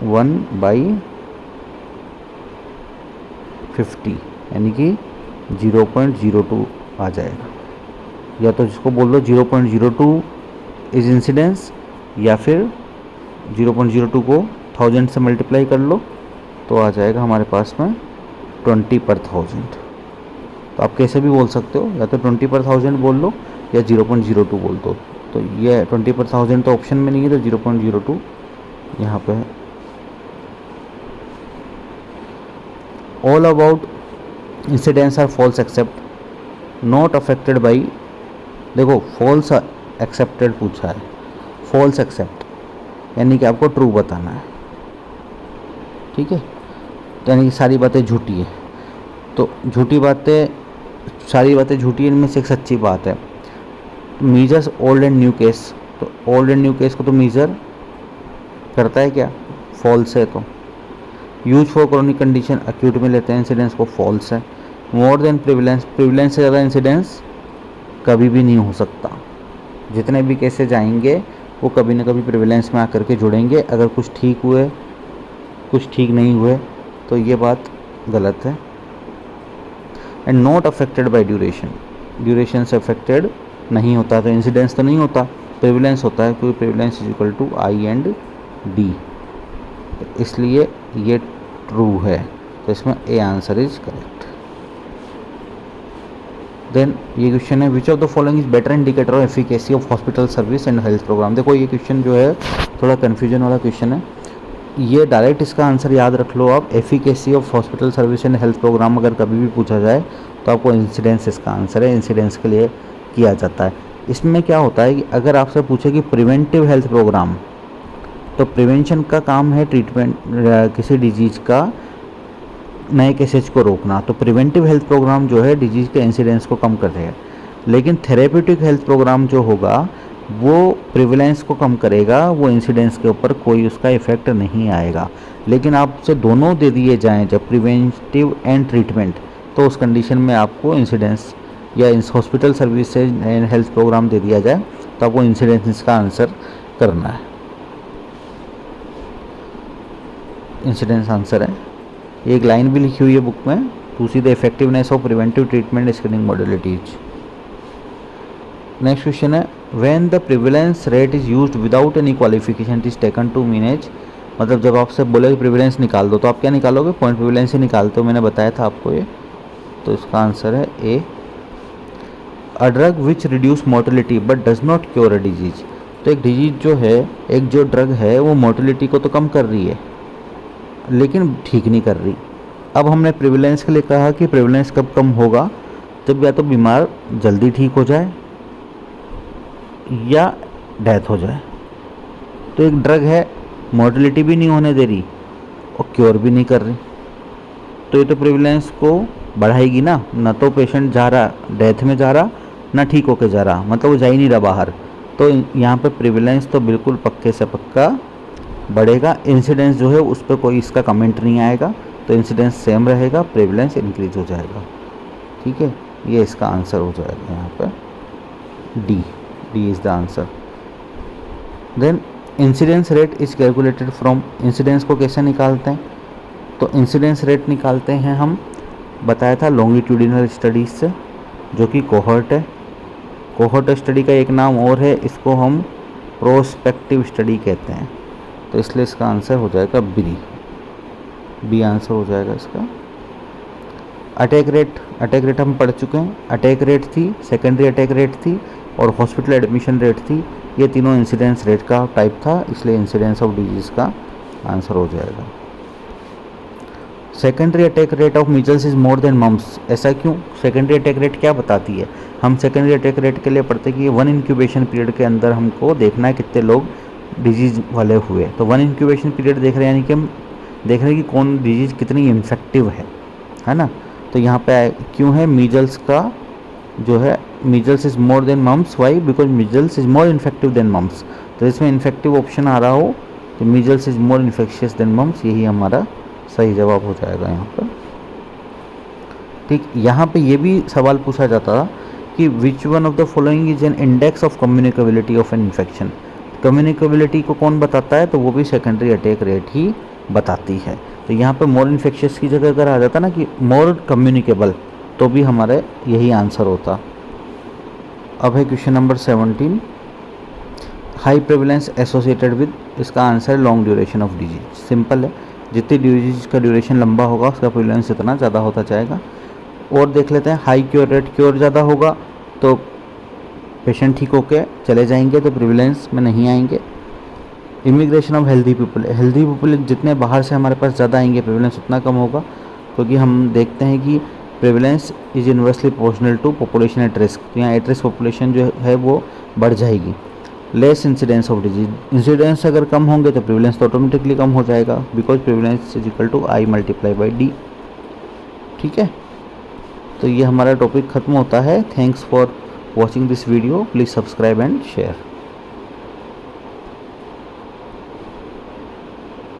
1/50, यानी कि 0.02 आ जाएगा। या तो जिसको बोल दो 0.02 इज इंसिडेंस, या फिर 0.02 को 1000 से मल्टीप्लाई कर लो तो आ जाएगा हमारे पास में 20/1000। तो आप कैसे भी बोल सकते हो, या तो 20/1000 बोल लो या 0.02 बोल दो। तो ये 20/1000 तो ऑप्शन में नहीं है, तो 0.02 यहाँ पे है। All about incidence are false except not affected by, देखो फॉल्स एक्सेप्टेड पूछा है, फॉल्स एक्सेप्ट यानी कि आपको ट्रू बताना है, ठीक है। तो यानी कि सारी बातें झूठी है, तो झूठी बातें, सारी बातें झूठी है, इनमें से एक सच्ची बात है। Measures old and new case, तो ओल्ड एंड न्यू केस को तो मीजर करता है क्या, फॉल्स है। तो use for chronic condition acute में लेते हैं इंसिडेंस को, फॉल्स है। मोर देन प्रिविलेंस, प्रिविलेंस से ज़्यादा इंसिडेंस कभी भी नहीं हो सकता। जितने भी केसेस आएंगे वो कभी ना कभी प्रिविलेंस में आकर के जुड़ेंगे। अगर कुछ ठीक हुए कुछ ठीक नहीं हुए तो ये बात गलत है। And not affected by duration, duration से अफेक्टेड नहीं होता, तो इंसिडेंस तो नहीं होता, प्रिविलेंस होता है, क्योंकि prevalence is equal to I and D, इसलिए ये ट्रू है। तो इसमें A answer is correct. Then ये क्वेश्चन है, which of the following is better indicator of efficacy of hospital service and health program. देखो ये क्वेश्चन जो है थोड़ा कन्फ्यूजन वाला क्वेश्चन है। ये डायरेक्ट इसका आंसर याद रख लो आप, efficacy of hospital service and health program अगर कभी भी पूछा जाए तो आपको इंसिडेंस इसका आंसर है, इंसिडेंस के लिए किया जाता है। इसमें क्या होता है कि अगर आपसे पूछे कि प्रिवेंटिव हेल्थ प्रोग्राम, तो प्रिवेंशन का काम है ट्रीटमेंट किसी डिजीज़ का नए केसेज को रोकना, तो प्रिवेंटिव हेल्थ प्रोग्राम जो है डिजीज़ के इंसिडेंस को कम कर देगा। लेकिन थेरेप्यूटिक हेल्थ प्रोग्राम जो होगा वो प्रिविलेंस को कम करेगा, वो इंसिडेंस के ऊपर कोई उसका इफेक्ट नहीं आएगा। लेकिन आपसे दोनों दे दिए जाएं जब प्रिवेंटिव एंड ट्रीटमेंट, तो उस कंडीशन में आपको इंसिडेंस या hospital services and health program दे दिया जाए तो आपको इंसिडेंस का आंसर करना है। इंसिडेंस आंसर है। एक लाइन भी लिखी हुई है बुक में, to see the effectiveness of preventive treatment screening modalities. Next question है, when the prevalence rate is used without any qualification is taken to means, मतलब जब आपसे बोले प्रिविलेंस निकाल दो तो आप क्या निकालोगे, पॉइंट प्रिविलेंस ही निकालते हो, मैंने बताया था आपको ये। तो इसका आंसर है A. A drug which reduce mortality but does not cure a disease, तो एक डिजीज जो है, एक जो ड्रग है वो मोर्टेलिटी को तो कम कर रही है लेकिन ठीक नहीं कर रही। अब हमने प्रिविलेंस के लिए कहा कि प्रिविलेंस कब कम होगा, जब या तो बीमार जल्दी ठीक हो जाए या डेथ हो जाए। तो एक ड्रग है मोर्टेलिटी भी नहीं होने दे रही और क्योर भी नहीं कर रही, तो ये तो प्रिविलेंस को बढ़ाएगी ना, ना तो पेशेंट जा रहा डेथ में जा रहा ना ठीक होके जा रहा, मतलब वो जा ही नहीं रहा बाहर। तो यहाँ पे प्रिविलेंस तो बिल्कुल पक्के से पक्का बढ़ेगा। इंसिडेंस जो है उस पर कोई इसका कमेंट नहीं आएगा, तो इंसिडेंस सेम रहेगा, प्रिविलेंस इंक्रीज हो जाएगा। ठीक है, ये इसका आंसर हो जाएगा यहाँ पे D, D is the answer. Then incidence rate is calculated from, incidence को कैसे निकालते हैं, तो इंसिडेंस रेट निकालते हैं हम, बताया था लॉन्गिट्यूडिनल स्टडीज से, जो कि कोहॉर्ट है। कोहॉर्ट स्टडी का एक नाम और है, इसको हम प्रोस्पेक्टिव स्टडी कहते हैं। तो इसलिए इसका आंसर हो जाएगा बी, बी आंसर हो जाएगा इसका। अटैक रेट हम पढ़ चुके हैं, अटैक रेट थी, सेकेंडरी अटैक रेट थी और हॉस्पिटल एडमिशन रेट थी। ये तीनों इंसिडेंस रेट का टाइप था, इसलिए इंसिडेंस ऑफ डिजीज़ का आंसर हो जाएगा। Secondary attack rate of measles is more than mumps, ऐसा क्यों, सेकेंडरी अटैक रेट क्या बताती है, हम सेकेंडरी अटैक रेट के लिए पढ़ते कि 1 इंक्यूबेशन पीरियड के अंदर हमको देखना है कितने लोग डिजीज़ वाले हुए। तो 1 इंक्यूबेशन पीरियड देख रहे हैं, यानी कि हम देख रहे हैं कि कौन डिजीज़ कितनी इन्फेक्टिव है ना। तो यहाँ पे क्यों है मीजल्स का जो है, measles is more than mumps, why, because measles is more infective than mumps. तो इसमें इन्फेक्टिव ऑप्शन आ रहा हो तो measles is more infectious than mumps, यही हमारा सही जवाब हो जाएगा यहाँ पर। ठीक, यहाँ पे ये भी सवाल पूछा जाता था कि which one of the following is an index of communicability of an infection. Communicability को कौन बताता है, तो वो भी सेकेंडरी अटैक रेट ही बताती है। तो यहाँ पे मोर इन्फेक्शियस की जगह अगर आ जाता ना कि मोर कम्युनिकेबल, तो भी हमारे यही आंसर होता। अब है question number 17, high prevalence associated with, इसका answer long duration of disease. Simple है, जितनी डिजीज का ड्यूरेशन लंबा होगा उसका प्रेवलेंस इतना ज़्यादा होता जाएगा। और देख लेते हैं, हाई क्योर रेट, क्योर ज़्यादा होगा तो पेशेंट ठीक होके चले जाएंगे, तो प्रिविलेंस में नहीं आएंगे। Immigration of healthy people, healthy people जितने बाहर से हमारे पास ज़्यादा आएंगे प्रिविलेंस उतना कम होगा, क्योंकि हम देखते हैं कि prevalence is inversely proportional to population at risk. तो यहाँ एट रिस्क पॉपुलेशन जो है वो बढ़ जाएगी। Less incidence of disease, incidence अगर कम होंगे तो प्रिविलेंस तो ऑटोमेटिकली कम हो जाएगा, because prevalence is equal to I × D। ठीक है, तो ये हमारा टॉपिक ख़त्म होता है। Thanks for watching this video, please subscribe and share.